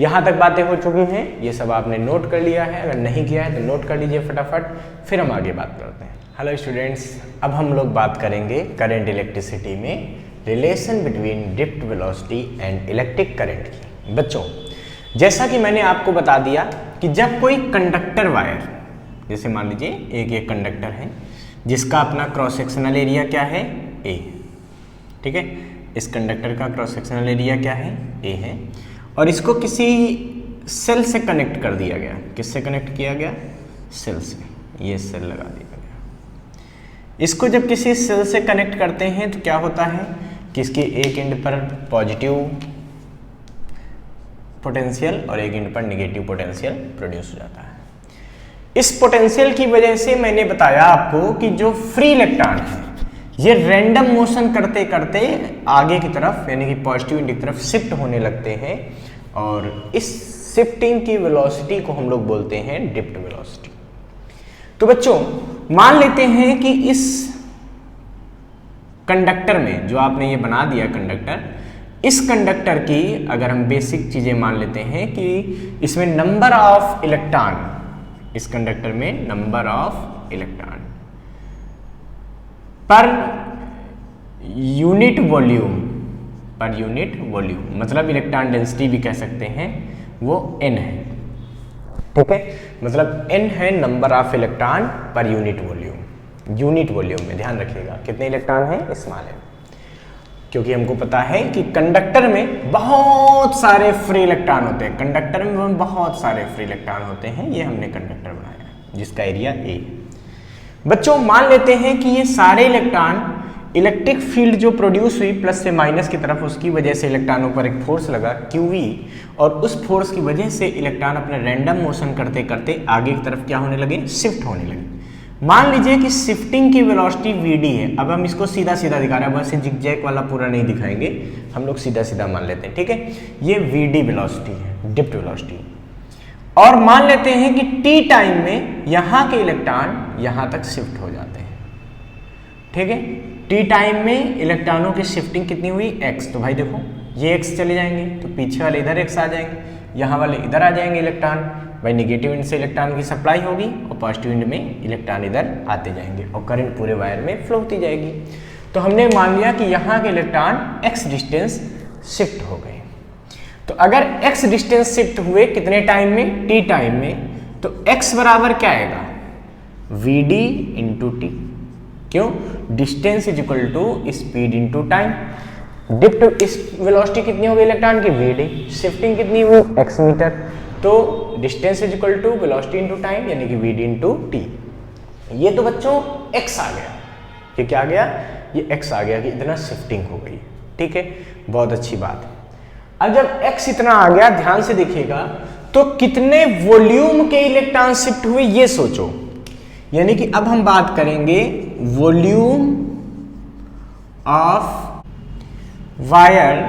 यहाँ तक बातें हो चुकी हैं, ये सब आपने नोट कर लिया है, अगर नहीं किया है तो नोट कर लीजिए फटाफट, फिर हम आगे बात करते हैं। हेलो स्टूडेंट्स, अब हम लोग बात करेंगे करंट इलेक्ट्रिसिटी में relation between drift velocity and electric current की। बच्चों जैसा कि मैंने आपको बता दिया कि जब कोई कंडक्टर वायर, जैसे मान लीजिए एक कंडक्टर है जिसका अपना क्रॉस सेक्शनल एरिया क्या है, ए, ठीक है, इस कंडक्टर का क्रॉस सेक्शनल एरिया क्या है, ए है, और इसको किसी सेल से कनेक्ट कर दिया गया। किससे कनेक्ट किया गया? सेल से, ये सेल लगा दिया गया। इसको जब किसी सेल से कनेक्ट करते हैं तो क्या होता है कि इसके एक एंड पर पॉजिटिव पोटेंशियल और एक एंड पर नेगेटिव पोटेंशियल प्रोड्यूस हो जाता है। इस पोटेंशियल की वजह से मैंने बताया आपको कि जो फ्री इलेक्ट्रॉन है ये रैंडम मोशन करते करते आगे की तरफ यानी कि पॉजिटिव एंड की तरफ शिफ्ट होने लगते हैं, और इस शिफ्टिंग की वेलोसिटी को हम लोग बोलते हैं ड्रिफ्ट वेलोसिटी। तो बच्चों मान लेते हैं कि इस कंडक्टर में जो आपने ये बना दिया कंडक्टर, इस कंडक्टर की अगर हम बेसिक चीजें मान लेते हैं कि इसमें नंबर ऑफ इलेक्ट्रॉन, इस कंडक्टर में number of electron per unit volume, per unit volume मतलब इलेक्ट्रॉन डेंसिटी भी कह सकते हैं, वो n है। ठीक है, मतलब n है number of electron per unit volume. Unit volume में ध्यान रखिएगा कितने इलेक्ट्रॉन हैं, स्मॉल है, क्योंकि हमको पता है कि कंडक्टर में बहुत सारे फ्री इलेक्ट्रॉन होते हैं। कंडक्टर में बहुत सारे फ्री इलेक्ट्रॉन होते हैं, ये हमने कंडक्टर बनाया जिसका एरिया ए। बच्चों मान लेते हैं कि ये सारे इलेक्ट्रॉन इलेक्ट्रिक फील्ड जो प्रोड्यूस हुई प्लस से माइनस की तरफ, उसकी वजह से इलेक्ट्रॉनों पर एक फोर्स लगा QV, और उस फोर्स की वजह से इलेक्ट्रॉन अपने रैंडम मोशन करते करते आगे की तरफ क्या होने लगे, शिफ्ट होने लगे। मान लीजिए कि शिफ्टिंग की वेलोसिटी VD है। अब हम इसको सीधा सीधा दिखा रहे हैं, वैसे जिगजैग वाला पूरा नहीं दिखाएंगे, हम लोग सीधा सीधा मान लेते हैं। ठीक है, ये VD वेलोसिटी है, ड्रिफ्ट वेलोसिटी। और मान लेते हैं कि T टाइम में यहाँ के इलेक्ट्रॉन यहाँ तक शिफ्ट हो जाते हैं। ठीक है, T टाइम में इलेक्ट्रॉनों की शिफ्टिंग कितनी हुई, x। तो भाई देखो ये x चले जाएंगे तो पीछे वाले इधर x आ जाएंगे, यहाँ वाले इधर आ जाएंगे इलेक्ट्रॉन। भाई नेगेटिव एंड से इलेक्ट्रॉन की सप्लाई होगी और पॉजिटिव एंड में इलेक्ट्रॉन इधर आते जाएंगे और करंट पूरे वायर में फ्लो होती जाएगी। तो हमने मान लिया कि यहाँ के इलेक्ट्रॉन x डिस्टेंस शिफ्ट हो गए। तो अगर x डिस्टेंस शिफ्ट हुए कितने टाइम में, T टाइम में, तो x बराबर क्या आएगा, VD इंटू T। क्यों? Distance is equal to speed into time. Drift इस वेलोसिटी कितनी होगी इलेक्ट्रॉन की, VD, शिफ्टिंग कितनी हुई, x मीटर, तो distance is equal to velocity into time यानी कि VD इनटू T। ये तो बच्चों x आ गया, ये क्या आ गया, ये x आ गया कि इतना शिफ्टिंग हो गई। ठीक है, बहुत अच्छी बात। अब जब x इतना आ गया, ध्यान से देखिएगा, तो कितने वॉल्यूम के इलेक्ट्रॉन शिफ्ट हुए ये सोचो। यानी कि अब हम बात करेंगे volume of wire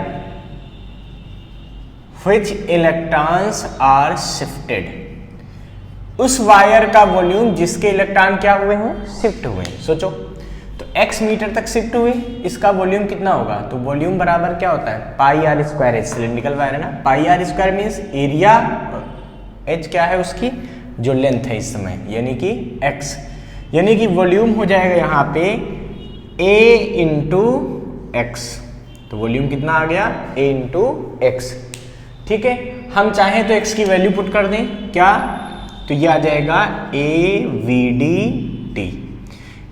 which electrons are shifted. उस वायर का वॉल्यूम जिसके इलेक्ट्रॉन क्या हुए हैं, शिफ्ट हुए हैं। सोचो, तो x मीटर तक शिफ्ट हुए, इसका वॉल्यूम कितना होगा, तो वॉल्यूम बराबर क्या होता है, pi R square. Cylindrical wire है ना, pi R square means area, h क्या है उसकी जो लेंथ है इस समय, यानी कि x, यानी कि वॉल्यूम हो जाएगा यहाँ पे A इंटू एक्स। तो वॉल्यूम कितना आ गया, A इंटू एक्स। ठीक है, हम चाहें तो x की वैल्यू पुट कर दें, क्या, तो ये आ जाएगा AVDT।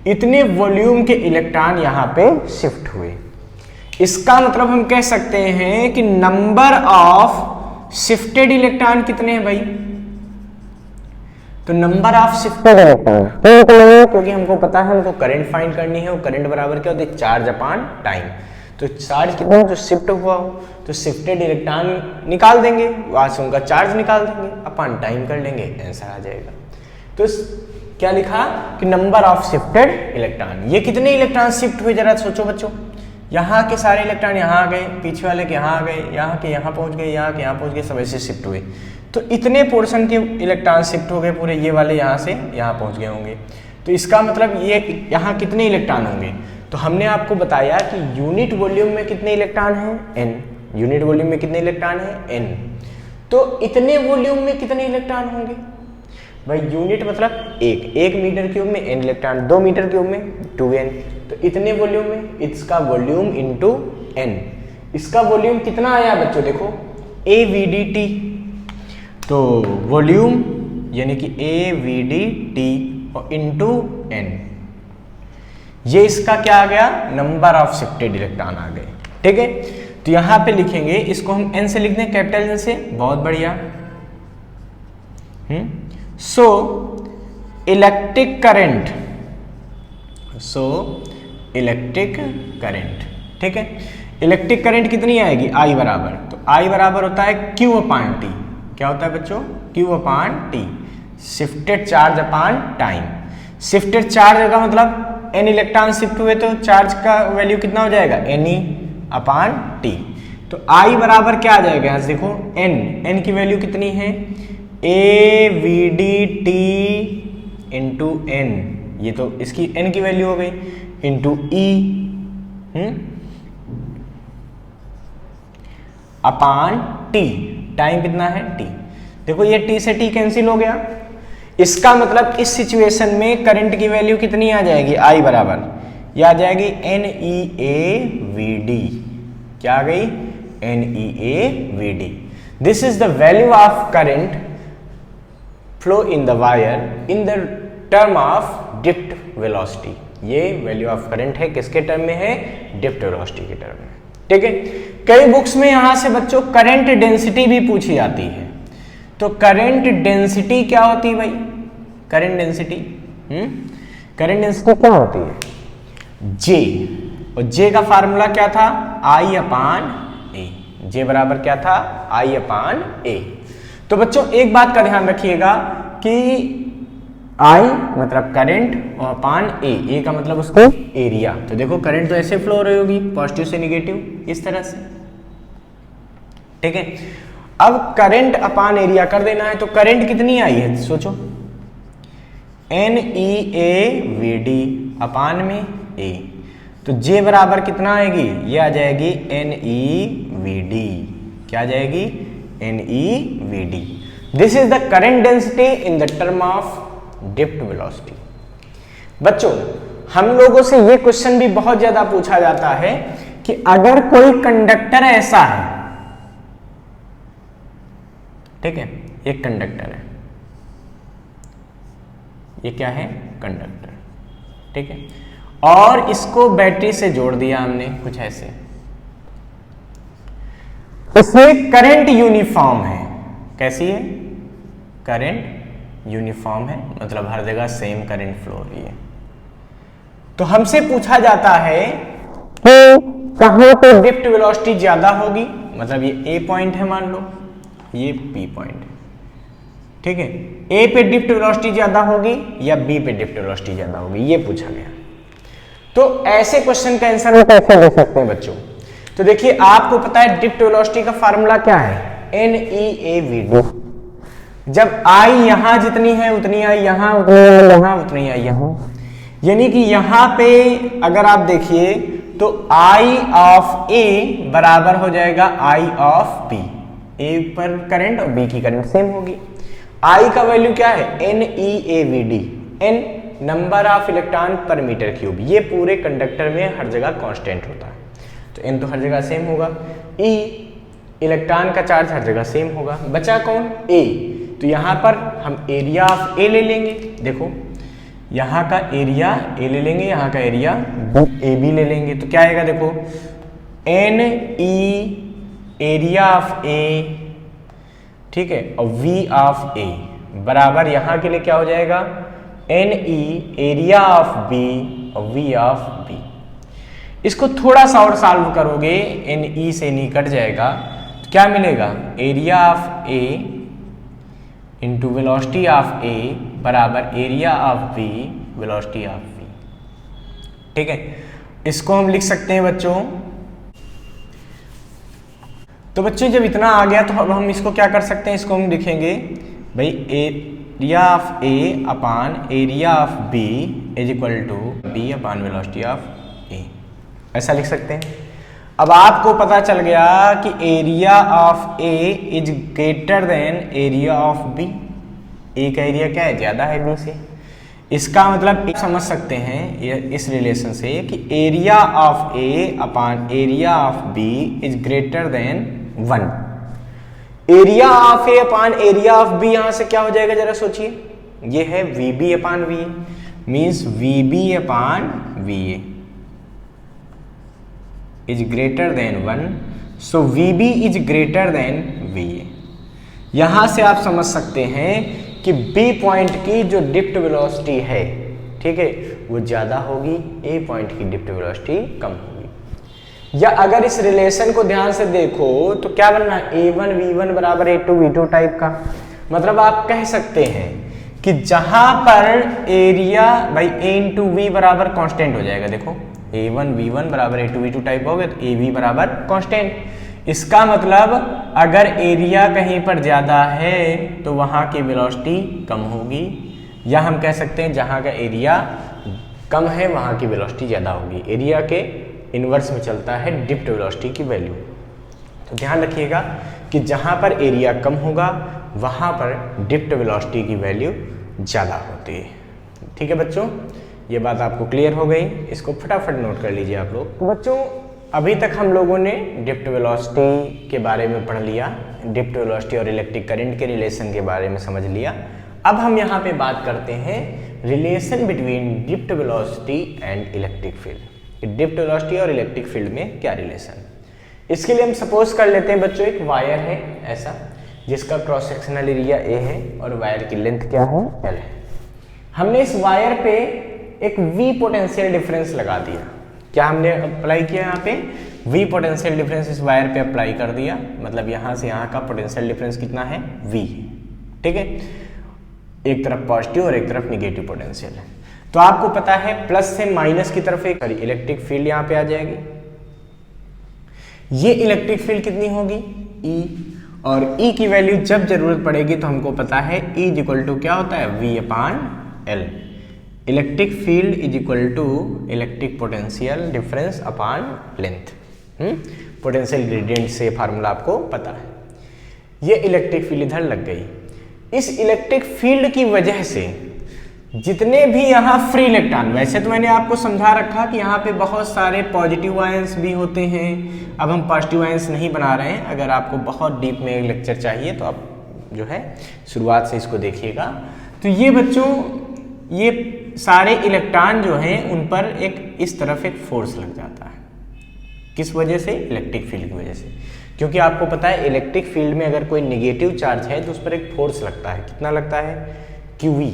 इतने वॉल्यूम के इलेक्ट्रॉन यहाँ पे शिफ्ट हुए। इसका मतलब हम कह सकते हैं कि नंबर ऑफ शिफ्टेड इलेक्ट्रॉन कितने हैं भाई, तो नंबर ऑफ शिफ्टेड इलेक्ट्रॉन, क्योंकि हमको पता है हमको करंट फाइंड करनी है, वो करंट बराबर क्या होता है, चार्ज अपॉन टाइम। तो चार्ज कितना जो शिफ्ट हुआ हो तो शिफ्टेड इलेक्ट्रॉन निकाल देंगे, वहां से उनका चार्ज निकाल देंगे, अपॉन टाइम कर लेंगे, आंसर आ जाएगा। तो क्या लिखा कि नंबर ऑफ शिफ्टेड इलेक्ट्रॉन, ये कितने इलेक्ट्रॉन शिफ्ट हुए जरा सोचो बच्चों। यहाँ के सारे इलेक्ट्रॉन यहाँ आ गए, पीछे वाले के यहाँ आ गए, यहाँ के यहाँ पहुँच गए, यहाँ के यहाँ पहुँच गए, सब ऐसे शिफ्ट हुए। तो इतने पोर्शन के इलेक्ट्रॉन शिफ्ट हो गए पूरे, ये वाले यहाँ से यहाँ पहुँच गए होंगे। तो इसका मतलब ये यहाँ कितने इलेक्ट्रॉन होंगे, तो हमने आपको बताया कि यूनिट वॉल्यूम में कितने इलेक्ट्रॉन हैं, n। यूनिट वॉल्यूम में कितने इलेक्ट्रॉन हैं, n। तो इतने वॉल्यूम में कितने इलेक्ट्रॉन होंगे भाई, यूनिट मतलब एक मीटर क्यूब में n इलेक्ट्रॉन, 2 मीटर क्यूब में 2n। तो इतने वॉल्यूम में इसका वॉल्यूम इंटू n, इसका वॉल्यूम कितना आया बच्चों, देखो AVDT। तो वॉल्यूम यानी कि AVDT और इंटू n, ये इसका क्या आ गया, नंबर ऑफ शिफ्टेड इलेक्ट्रॉन आ गए। ठीक है, तो यहां पे लिखेंगे, इसको हम n से लिख दें, कैपिटल N से, बहुत बढ़िया। सो इलेक्ट्रिक करंट, ठीक है, इलेक्ट्रिक करंट कितनी आएगी, I बराबर, तो I बराबर होता है Q अपान T। क्या होता है बच्चों, Q अपान T, शिफ्टेड चार्ज अपान टाइम। शिफ्टेड चार्ज का मतलब n इलेक्ट्रॉन शिफ्ट हुए तो चार्ज का वैल्यू कितना हो जाएगा, Ne अपान T। तो I बराबर क्या आ जाएगा, यहाँ से देखो n की वैल्यू कितनी है, AVDT इंटू n, ये तो इसकी n की वैल्यू हो गई, इंटू E अपान T, टाइम कितना है T। देखो ये T से T कैंसिल हो गया, इसका मतलब इस सिचुएशन में करंट की वैल्यू कितनी आ जाएगी, I बराबर, ये आ जाएगी NeAVD। क्या आ गई, NeAVD। This is the value of current flow in the wire in the term of drift velocity. ये वैल्यू ऑफ करंट है, किसके टर्म में है, ड्रिफ्ट वेलोसिटी के टर्म में। ठीक है, कई बुक्स में यहां से बच्चों करंट डेंसिटी भी पूछी जाती है। तो करंट डेंसिटी क्या होती है भाई, करंट डेंसिटी क्या होती है, J, और J का फार्मूला क्या था, I अपान A। J बराबर क्या था, I अपान A। तो बच्चों एक बात का ध्यान रखिएगा कि I मतलब करंट और अपान A का मतलब उसको एरिया। तो देखो करंट तो ऐसे फ्लो हो रही होगी, पॉजिटिव से निगेटिव, इस तरह से। ठीक है, अब करंट अपान एरिया कर देना है, तो करंट कितनी आई है सोचो, NeAVD अपान में A। तो J बराबर कितना आएगी, ये आ जाएगी NeVD। क्या आ जाएगी, NeVD। This is the current density in the term of drift velocity. बच्चों हम लोगों से ये क्वेश्चन भी बहुत ज्यादा पूछा जाता है कि अगर कोई कंडक्टर ऐसा है, ठीक है, एक कंडक्टर है, ये क्या है, कंडक्टर, ठीक है, और इसको बैटरी से जोड़ दिया हमने कुछ ऐसे, इसमें करंट यूनिफॉर्म है। कैसी है, करंट यूनिफॉर्म है, मतलब हर जगह सेम करंट फ्लो हो रही है। तो हमसे पूछा जाता है कि कहां पे ड्रिफ्ट वेलोसिटी ज्यादा होगी, मतलब ये A पॉइंट है, मान लो ये B पॉइंट है, ठीक है, A पे ड्रिफ्ट वेलोसिटी ज्यादा होगी या B पे ड्रिफ्ट वेलोसिटी ज्यादा होगी, ये पूछा गया। तो ऐसे क्वेश्चन का आंसर हम कैसे दे सकते हैं बच्चों, तो देखिए आपको पता है ड्रिफ्ट वेलोसिटी का फार्मूला क्या है, NeAVD। जब I यहां जितनी है उतनी I यहां, उतनी I यहां, उतनी I यहां, यानी कि यहां पे अगर आप देखिए तो I ऑफ A बराबर हो जाएगा I ऑफ B। A पर करंट और B की करंट सेम होगी। I का वैल्यू क्या है, NeAVD, N number of electron पर मीटर क्यूब, ये पूरे कंडक्टर में हर जगह कांस्टेंट होता है, तो N तो हर जगह सेम होगा। E इलेक्ट्रॉन का चार्ज हर जगह सेम होगा। बचा कौन, A, तो यहां पर हम एरिया ऑफ A ले लेंगे, देखो यहां का एरिया A ले लेंगे, यहां का एरिया AB ले लेंगे, तो क्या आएगा देखो, NE एरिया ऑफ A, ठीक है, और V ऑफ A बराबर यहाँ के लिए क्या हो जाएगा, n e area of B और वी ऑफ बी। इसको थोड़ा सा और सॉल्व करोगे, एन ई से एन ई कट जाएगा, तो क्या मिलेगा, area of A into velocity of A बराबर area of B velocity of B. ठीक है, इसको हम लिख सकते हैं बच्चों। तो बच्चों जब इतना आ गया तो अब हम इसको क्या कर सकते हैं, इसको हम लिखेंगे भाई area of A upon area of B is equal to B upon velocity of A, ऐसा लिख सकते हैं। अब आपको पता चल गया कि area of A is greater than area of B. A का एरिया क्या है, ज्यादा है बी से। इसका मतलब समझ सकते हैं इस रिलेशन से कि area of A upon area of B is greater than 1। Area of A upon area of B यहां से क्या हो जाएगा, जरा सोचिए, ये है V B upon V A, means V B upon V A is greater than 1, so V B is greater than V A. यहां से आप समझ सकते हैं कि बी पॉइंट की जो डिप्ट वेलोसिटी है, ठीक है, वो ज्यादा होगी, ए पॉइंट की डिप्ट वेलोसिटी कम होगी। या अगर इस रिलेशन को ध्यान से देखो तो क्या बनना है, a1v1 बराबर a2v2 टाइप का। मतलब आप कह सकते हैं कि जहां पर एरिया भाई a इंटू वी बराबर कांस्टेंट हो जाएगा, देखो a1v1 बराबर a2v2 टाइप हो गया तो ab बराबर कांस्टेंट। इसका मतलब अगर एरिया कहीं पर ज्यादा है तो वहां की वेलोसिटी कम होगी, या हम कह सकते हैं जहां का एरिया कम है वहां की वेलोसिटी ज्यादा होगी। एरिया के इनवर्स में चलता है डिप्ट वेलोसिटी की वैल्यू। तो ध्यान रखिएगा कि जहां पर एरिया कम होगा वहां पर डिप्ट वेलोसिटी की वैल्यू ज़्यादा होती है। ठीक है बच्चों, ये बात आपको क्लियर हो गई, इसको फटाफट नोट कर लीजिए आप लोग। तो बच्चों अभी तक हम लोगों ने डिप्ट वेलोसिटी के बारे में पढ़ लिया, डिप्ट वेलोसिटी और इलेक्ट्रिक करंट के रिलेशन के बारे में समझ लिया। अब हम यहाँ पे बात करते हैं relation between drift velocity and electric field. Drift velocity और इलेक्ट्रिक फील्ड में क्या रिलेशन। इसके लिए हम सपोज कर लेते हैं बच्चों एक वायर है ऐसा जिसका क्रॉस सेक्शनल एरिया ए है और वायर की लेंथ क्या है, एल है। हमने इस वायर पे एक V पोटेंशियल डिफरेंस लगा दिया। क्या हमने अप्लाई किया, यहाँ पे V पोटेंशियल डिफरेंस इस वायर पे अप्लाई कर दिया, मतलब यहाँ से यहाँ का पोटेंशियल डिफरेंस कितना है, V। ठीक है, एक तरफ पॉजिटिव और एक तरफ निगेटिव पोटेंशियल है। तो आपको पता है प्लस से माइनस की तरफ एक इलेक्ट्रिक फील्ड यहाँ पे आ जाएगी। ये इलेक्ट्रिक फील्ड कितनी होगी, E, और E की वैल्यू जब जरूरत पड़ेगी तो हमको पता है E इज इक्वल टू क्या होता है, V upon L। Electric field is equal to electric potential difference upon length. Potential gradient से फार्मूला आपको पता है। ये इलेक्ट्रिक फील्ड इधर लग गई। इस इलेक्ट्रिक फील्ड की वजह से जितने भी यहाँ फ्री इलेक्ट्रॉन, वैसे तो मैंने आपको समझा रखा कि यहाँ पे बहुत सारे पॉजिटिव आयंस भी होते हैं, अब हम पॉजिटिव आयंस नहीं बना रहे हैं। अगर आपको बहुत डीप में लेक्चर चाहिए तो आप जो है शुरुआत से इसको देखिएगा। तो ये बच्चों ये सारे इलेक्ट्रॉन जो हैं उन पर एक इस तरफ एक फोर्स लग जाता है। किस वजह से, इलेक्ट्रिक फील्ड की वजह से। क्योंकि आपको पता है इलेक्ट्रिक फील्ड में अगर कोई निगेटिव चार्ज है तो उस पर एक फोर्स लगता है। कितना लगता है, QV,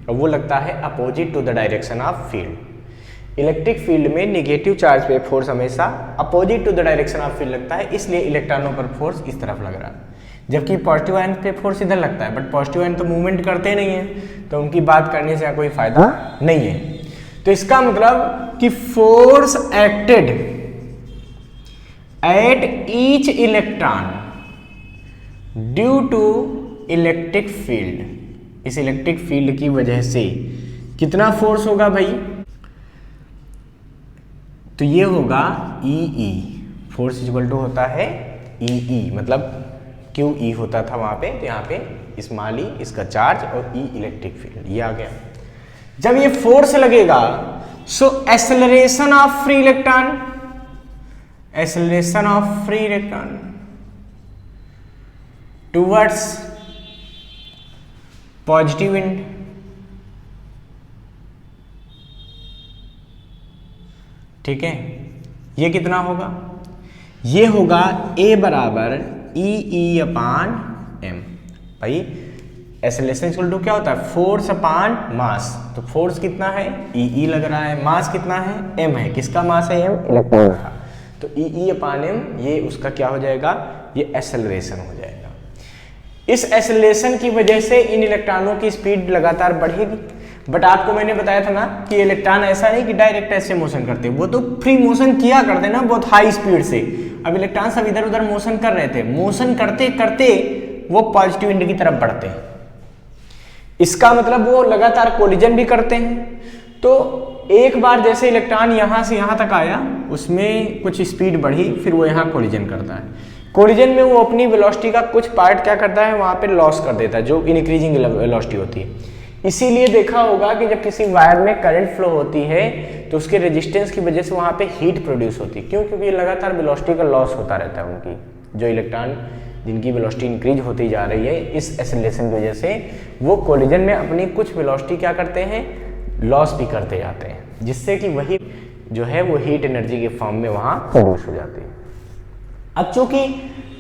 और वो लगता है opposite to the direction of field. Electric field में निगेटिव चार्ज पे फोर्स हमेशा opposite to the direction of field लगता है, इसलिए इलेक्ट्रॉनों पर फोर्स इस तरफ लग रहा है। जबकि पॉजिटिव आयन पे फोर्स इधर लगता है, बट पॉजिटिव आयन तो मूवमेंट करते नहीं है, तो उनकी बात करने से कोई फायदा नहीं है। तो इसका मतलब कि force acted at each electron due to electric field, इस इलेक्ट्रिक फील्ड की वजह से कितना फोर्स होगा भाई, तो ये होगा EE। फोर्स इक्वल टू होता है EE, मतलब QE होता था वहां पे, तो यहाँ पे स्मॉल e इसका चार्ज और E इलेक्ट्रिक फील्ड, ये आ गया। जब ये फोर्स लगेगा so acceleration of free electron, acceleration of free electron towards positive and, ठीक है। ये कितना होगा, ये होगा A बराबर EE अपान M। भाई एक्सेलरेशन इक्वल टू क्या होता है, फोर्स अपान मास। तो फोर्स कितना है, ई लग रहा है, मास कितना है, एम है। किसका मास है, एम, इलेक्ट्रॉन का। तो ई अपान एम, ये उसका क्या हो जाएगा, ये एक्सेलरेशन हो जाएगा। इस एक्सेलरेशन की वजह से इन इलेक्ट्रॉनों की स्पीड लगातार बढ़ेगी। बट आपको मैंने बताया था ना कि इलेक्ट्रॉन ऐसा नहीं कि डायरेक्ट ऐसे मोशन करते, वो तो फ्री मोशन किया करते ना बहुत हाई स्पीड से। अब इलेक्ट्रॉन सब इधर उधर मोशन कर रहे थे, मोशन करते करते वो पॉजिटिव एंड की तरफ बढ़ते हैं। इसका मतलब वो लगातार कोलिजन भी करते हैं। तो एक बार जैसे इलेक्ट्रॉन यहां से यहां तक आया, उसमें कुछ स्पीड बढ़ी, फिर वो यहां कोलिजन करता है। कोलिजन में वो अपनी वेलोसिटी का कुछ पार्ट क्या करता है, वहां पे लॉस कर देता है, जो इंक्रीजिंग वेलोसिटी होती है। इसीलिए देखा होगा कि जब किसी वायर में करंट फ्लो होती है तो उसके रेजिस्टेंस की वजह से वहां पे हीट प्रोड्यूस होती है। क्यों, क्योंकि लगातार वेलोसिटी का लॉस होता रहता है उनकी, जो इलेक्ट्रॉन जिनकी वेलोसिटी इंक्रीज होती जा रही है, इस एक्सेलरेशन की वजह से वो कोलिजन में अपनी कुछ वेलोसिटी क्या करते हैं, लॉस भी करते जाते हैं, जिससे कि वही जो है वो हीट एनर्जी के फॉर्म में वहां प्रोड्यूस हो जाती है। अब चूंकि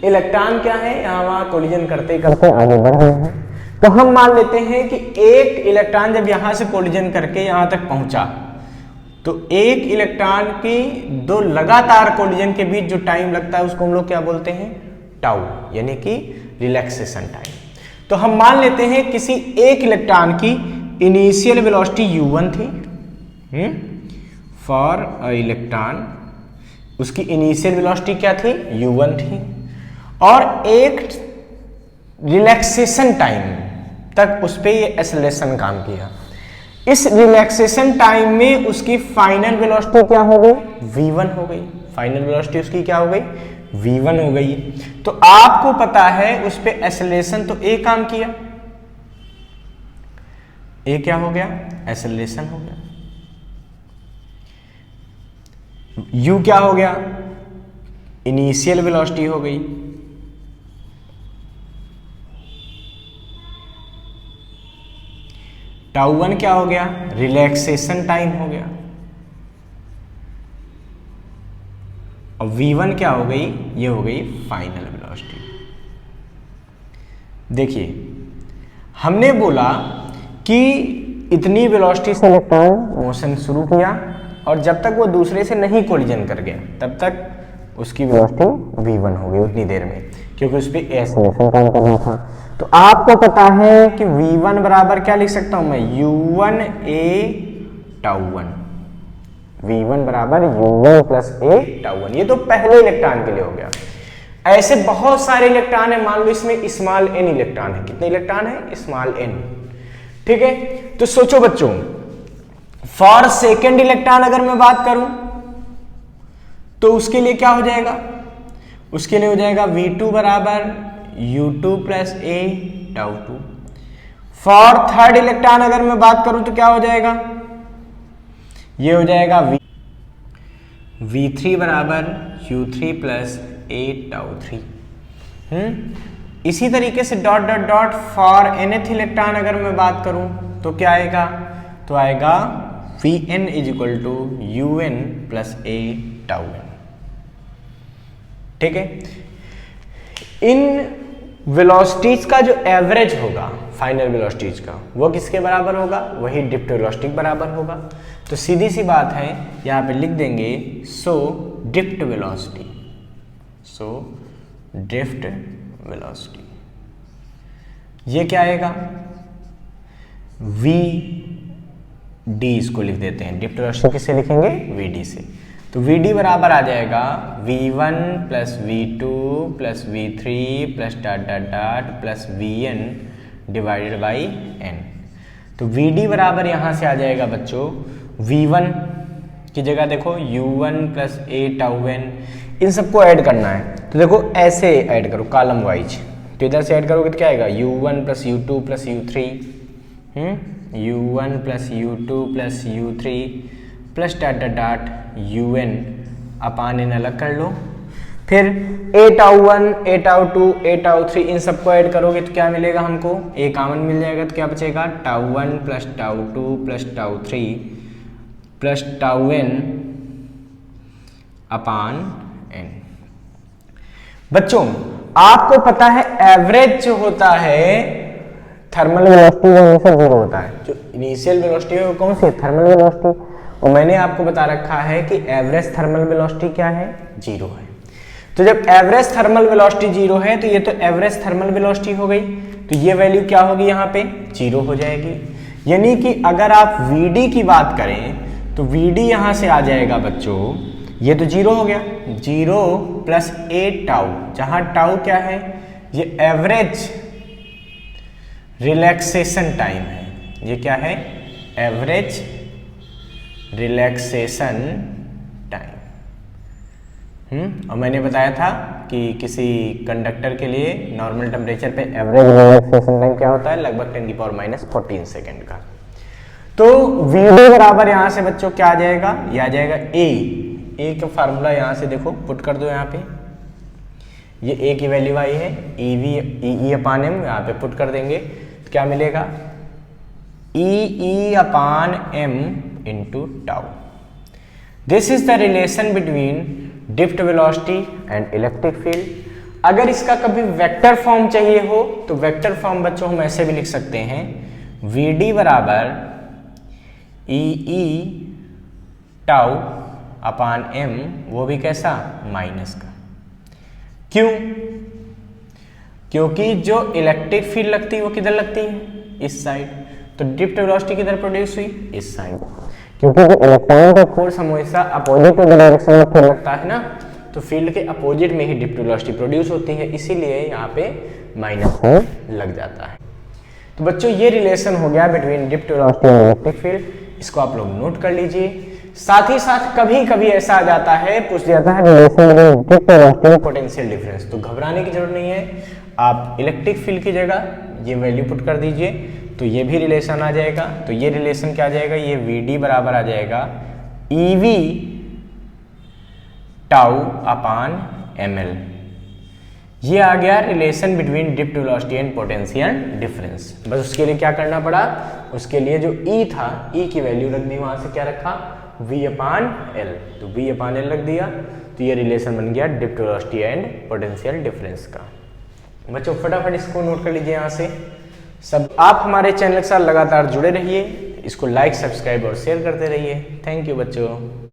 इलेक्ट्रॉन क्या है, यहाँ वहां कोलिजन करते करते आगे बढ़ रहे हैं, तो हम मान लेते हैं कि एक इलेक्ट्रॉन जब यहां से कोलिजन करके यहां तक पहुंचा, तो एक इलेक्ट्रॉन की दो लगातार कोलिजन के बीच जो टाइम लगता है उसको हम लोग क्या बोलते हैं, टाउ, यानी कि रिलैक्सेशन टाइम। तो हम मान लेते हैं किसी एक इलेक्ट्रॉन की इनिशियल वेलोसिटी u1 थी, फॉर अ इलेक्ट्रॉन उसकी इनिशियल वेलोसिटी क्या थी, u1 थी, और एक रिलैक्सेशन टाइम तक उस पर ये एक्सेलरेशन काम किया। इस रिलैक्सेशन टाइम में उसकी फाइनल वेलोसिटी क्या हो गई, v1 हो गई। फाइनल वेलोसिटी उसकी क्या हो गई, v1 हो गई। तो आपको पता है उस पे एक्सेलरेशन तो a काम किया, a क्या हो गया, एक्सेलरेशन हो गया। u क्या हो गया, इनिशियल वेलोसिटी हो गई। टाउ 1 क्या हो गया, रिलैक्सेशन टाइम हो गया। और v1 क्या हो गई, ये हो गई फाइनल वेलोसिटी। देखिए हमने बोला कि इतनी वेलोसिटी से इलेक्ट्रॉन मोशन शुरू किया, और जब तक वो दूसरे से नहीं कोलिजन कर गया तब तक उसकी वेलोसिटी v1 हो गई उतनी देर में, क्योंकि उस पर एक्सेलरेशन काम करना था। तो आपको पता है कि v1 बराबर क्या लिख सकता हूं मैं, u1 a टाउ 1। v1 बराबर u1 प्लस a टाउ 1। ये तो पहले इलेक्ट्रॉन के लिए हो गया। ऐसे बहुत सारे इलेक्ट्रॉन है, मान लो इसमें स्मॉल n इलेक्ट्रॉन है। कितने इलेक्ट्रॉन है, स्मॉल n, ठीक है। तो सोचो बच्चों, फॉर सेकेंड इलेक्ट्रॉन अगर मैं बात करूं तो उसके लिए क्या हो जाएगा, उसके लिए हो जाएगा v2 बराबर u2 plus a tau 2। For third electron अगर मैं बात करूं तो क्या हो जाएगा, ये हो जाएगा v3 बराबर u3 प्लस a टाउ 3। इसी तरीके से dot dot dot for nth electron अगर मैं बात करूं तो क्या आएगा, तो आएगा vn is equal to un plus a tau n। ठीक है, इन वेलोसिटीज का जो एवरेज होगा फाइनल वेलोसिटीज का, वो किसके बराबर होगा, वही ड्रिफ्ट वेलोसिटी के बराबर होगा। तो सीधी सी बात है, यहाँ पे लिख देंगे so drift velocity, so drift velocity, ये क्या आएगा, वी डी इसको लिख देते हैं। ड्रिफ्ट वेलोसिटी किससे लिखेंगे, वी डी से। तो वी डी बराबर आ जाएगा v1 plus v2 plus v3 plus dot dot dot plus vn divided by n। तो vd बराबर यहाँ से आ जाएगा बच्चों, v1 की जगह देखो u1 plus a tau n, इन सबको ऐड करना है। तो देखो ऐसे ऐड करो कॉलम वाइज, तो इधर से ऐड करोगे तो क्या आएगा, u1 plus u2 plus u3, u1 plus u2 plus u3 plus dot dot dot un अपान n अलग कर लो। फिर a tau 1, a tau 2, a tau 3, इन सबको ऐड करोगे तो क्या मिलेगा हमको, a कॉमन मिल जाएगा, तो क्या बचेगा, tau 1 plus tau 2 plus tau 3 plus tau n अपान n। बच्चों आपको पता है एवरेज जो होता है थर्मल वेलोसिटी वो हमेशा जीरो होता है। जो इनिशियल वेलोसिटी है वो कौन सी है? Thermal velocity. और मैंने आपको बता रखा है कि एवरेज थर्मल वेलोसिटी क्या है? जीरो है। तो जब एवरेज थर्मल वेलोसिटी जीरो है तो ये तो एवरेज थर्मल वेलोसिटी हो गई, तो ये वैल्यू क्या होगी? यहाँ पे जीरो हो जाएगी। यानी कि अगर आप Vd की बात करें तो Vd यहाँ से आ जाएगा बच्चों, ये तो जीरो हो गया, जीरो प्लस ए टाउ, जहाँ टाउ क्या है? ये एवरेज रिलैक्सेशन टाइम है। ये क्या है? Average relaxation time. और मैंने बताया था कि किसी कंडक्टर के लिए नॉर्मल टेम्परेचर पे एवरेज रिलैक्सेशन टाइम क्या होता है? लगभग 10⁻⁻14 सेकेंड का। तो Vd बराबर यहाँ से बच्चों क्या आ जाएगा? ये आ जाएगा ए का फार्मूला यहाँ से देखो पुट कर दो। यहाँ पे ये ए की वैल्यू आई है, ई अपान एम, यहाँ पे पुट कर देंगे तो क्या मिलेगा? E upon M into tau. This is the relation between drift velocity and electric field. अगर इसका कभी वेक्टर फॉर्म चाहिए हो तो वेक्टर फॉर्म बच्चों हम ऐसे भी लिख सकते हैं, Vd बराबर ई टाउ अपान एम, वो भी कैसा? माइनस का। क्यों? क्योंकि जो इलेक्ट्रिक फील्ड लगती है वो किधर लगती है? इस साइड। तो ड्रिफ्ट वेलोसिटी किधर प्रोड्यूस हुई? इस साइड। क्योंकि जो इलेक्ट्रॉन का फोर्स हमेशा अपोजिट डायरेक्शन में फील्ड लगता है ना, तो फील्ड के अपोजिट में ही ड्रिफ्ट वेलोसिटी प्रोड्यूस होती है, इसीलिए यहाँ पे माइनस लग जाता है। तो बच्चों ये रिलेशन हो गया बिटवीन ड्रिफ्ट वेलोसिटी और इलेक्ट्रिक फील्ड, इसको आप लोग नोट कर लीजिए। साथ ही साथ कभी कभी ऐसा आ जाता है, पूछ जाता है रिलेशन बिटवीन ड्रिफ्ट वेलोसिटी और पोटेंशियल डिफरेंस, तो घबराने की जरूरत नहीं है। आप इलेक्ट्रिक फील्ड की जगह ये वैल्यू पुट कर दीजिए तो ये भी रिलेशन आ जाएगा। तो ये रिलेशन क्या आ जाएगा? ये Vd बराबर आ जाएगा Ev टाउ अपान ml। ये आ गया relation between drift velocity and potential difference. बस उसके लिए क्या करना पड़ा? उसके लिए जो E था, E की वैल्यू रख दी, वहां से क्या रखा? V अपान L, तो V अपान L रख दिया, तो ये रिलेशन बन गया drift velocity and potential difference का। बच्चों फटाफट इसको नोट कर लीजिए यहाँ से सब। आप हमारे चैनल के साथ लगातार जुड़े रहिए, इसको लाइक, सब्सक्राइब और शेयर करते रहिए। थैंक यू बच्चों।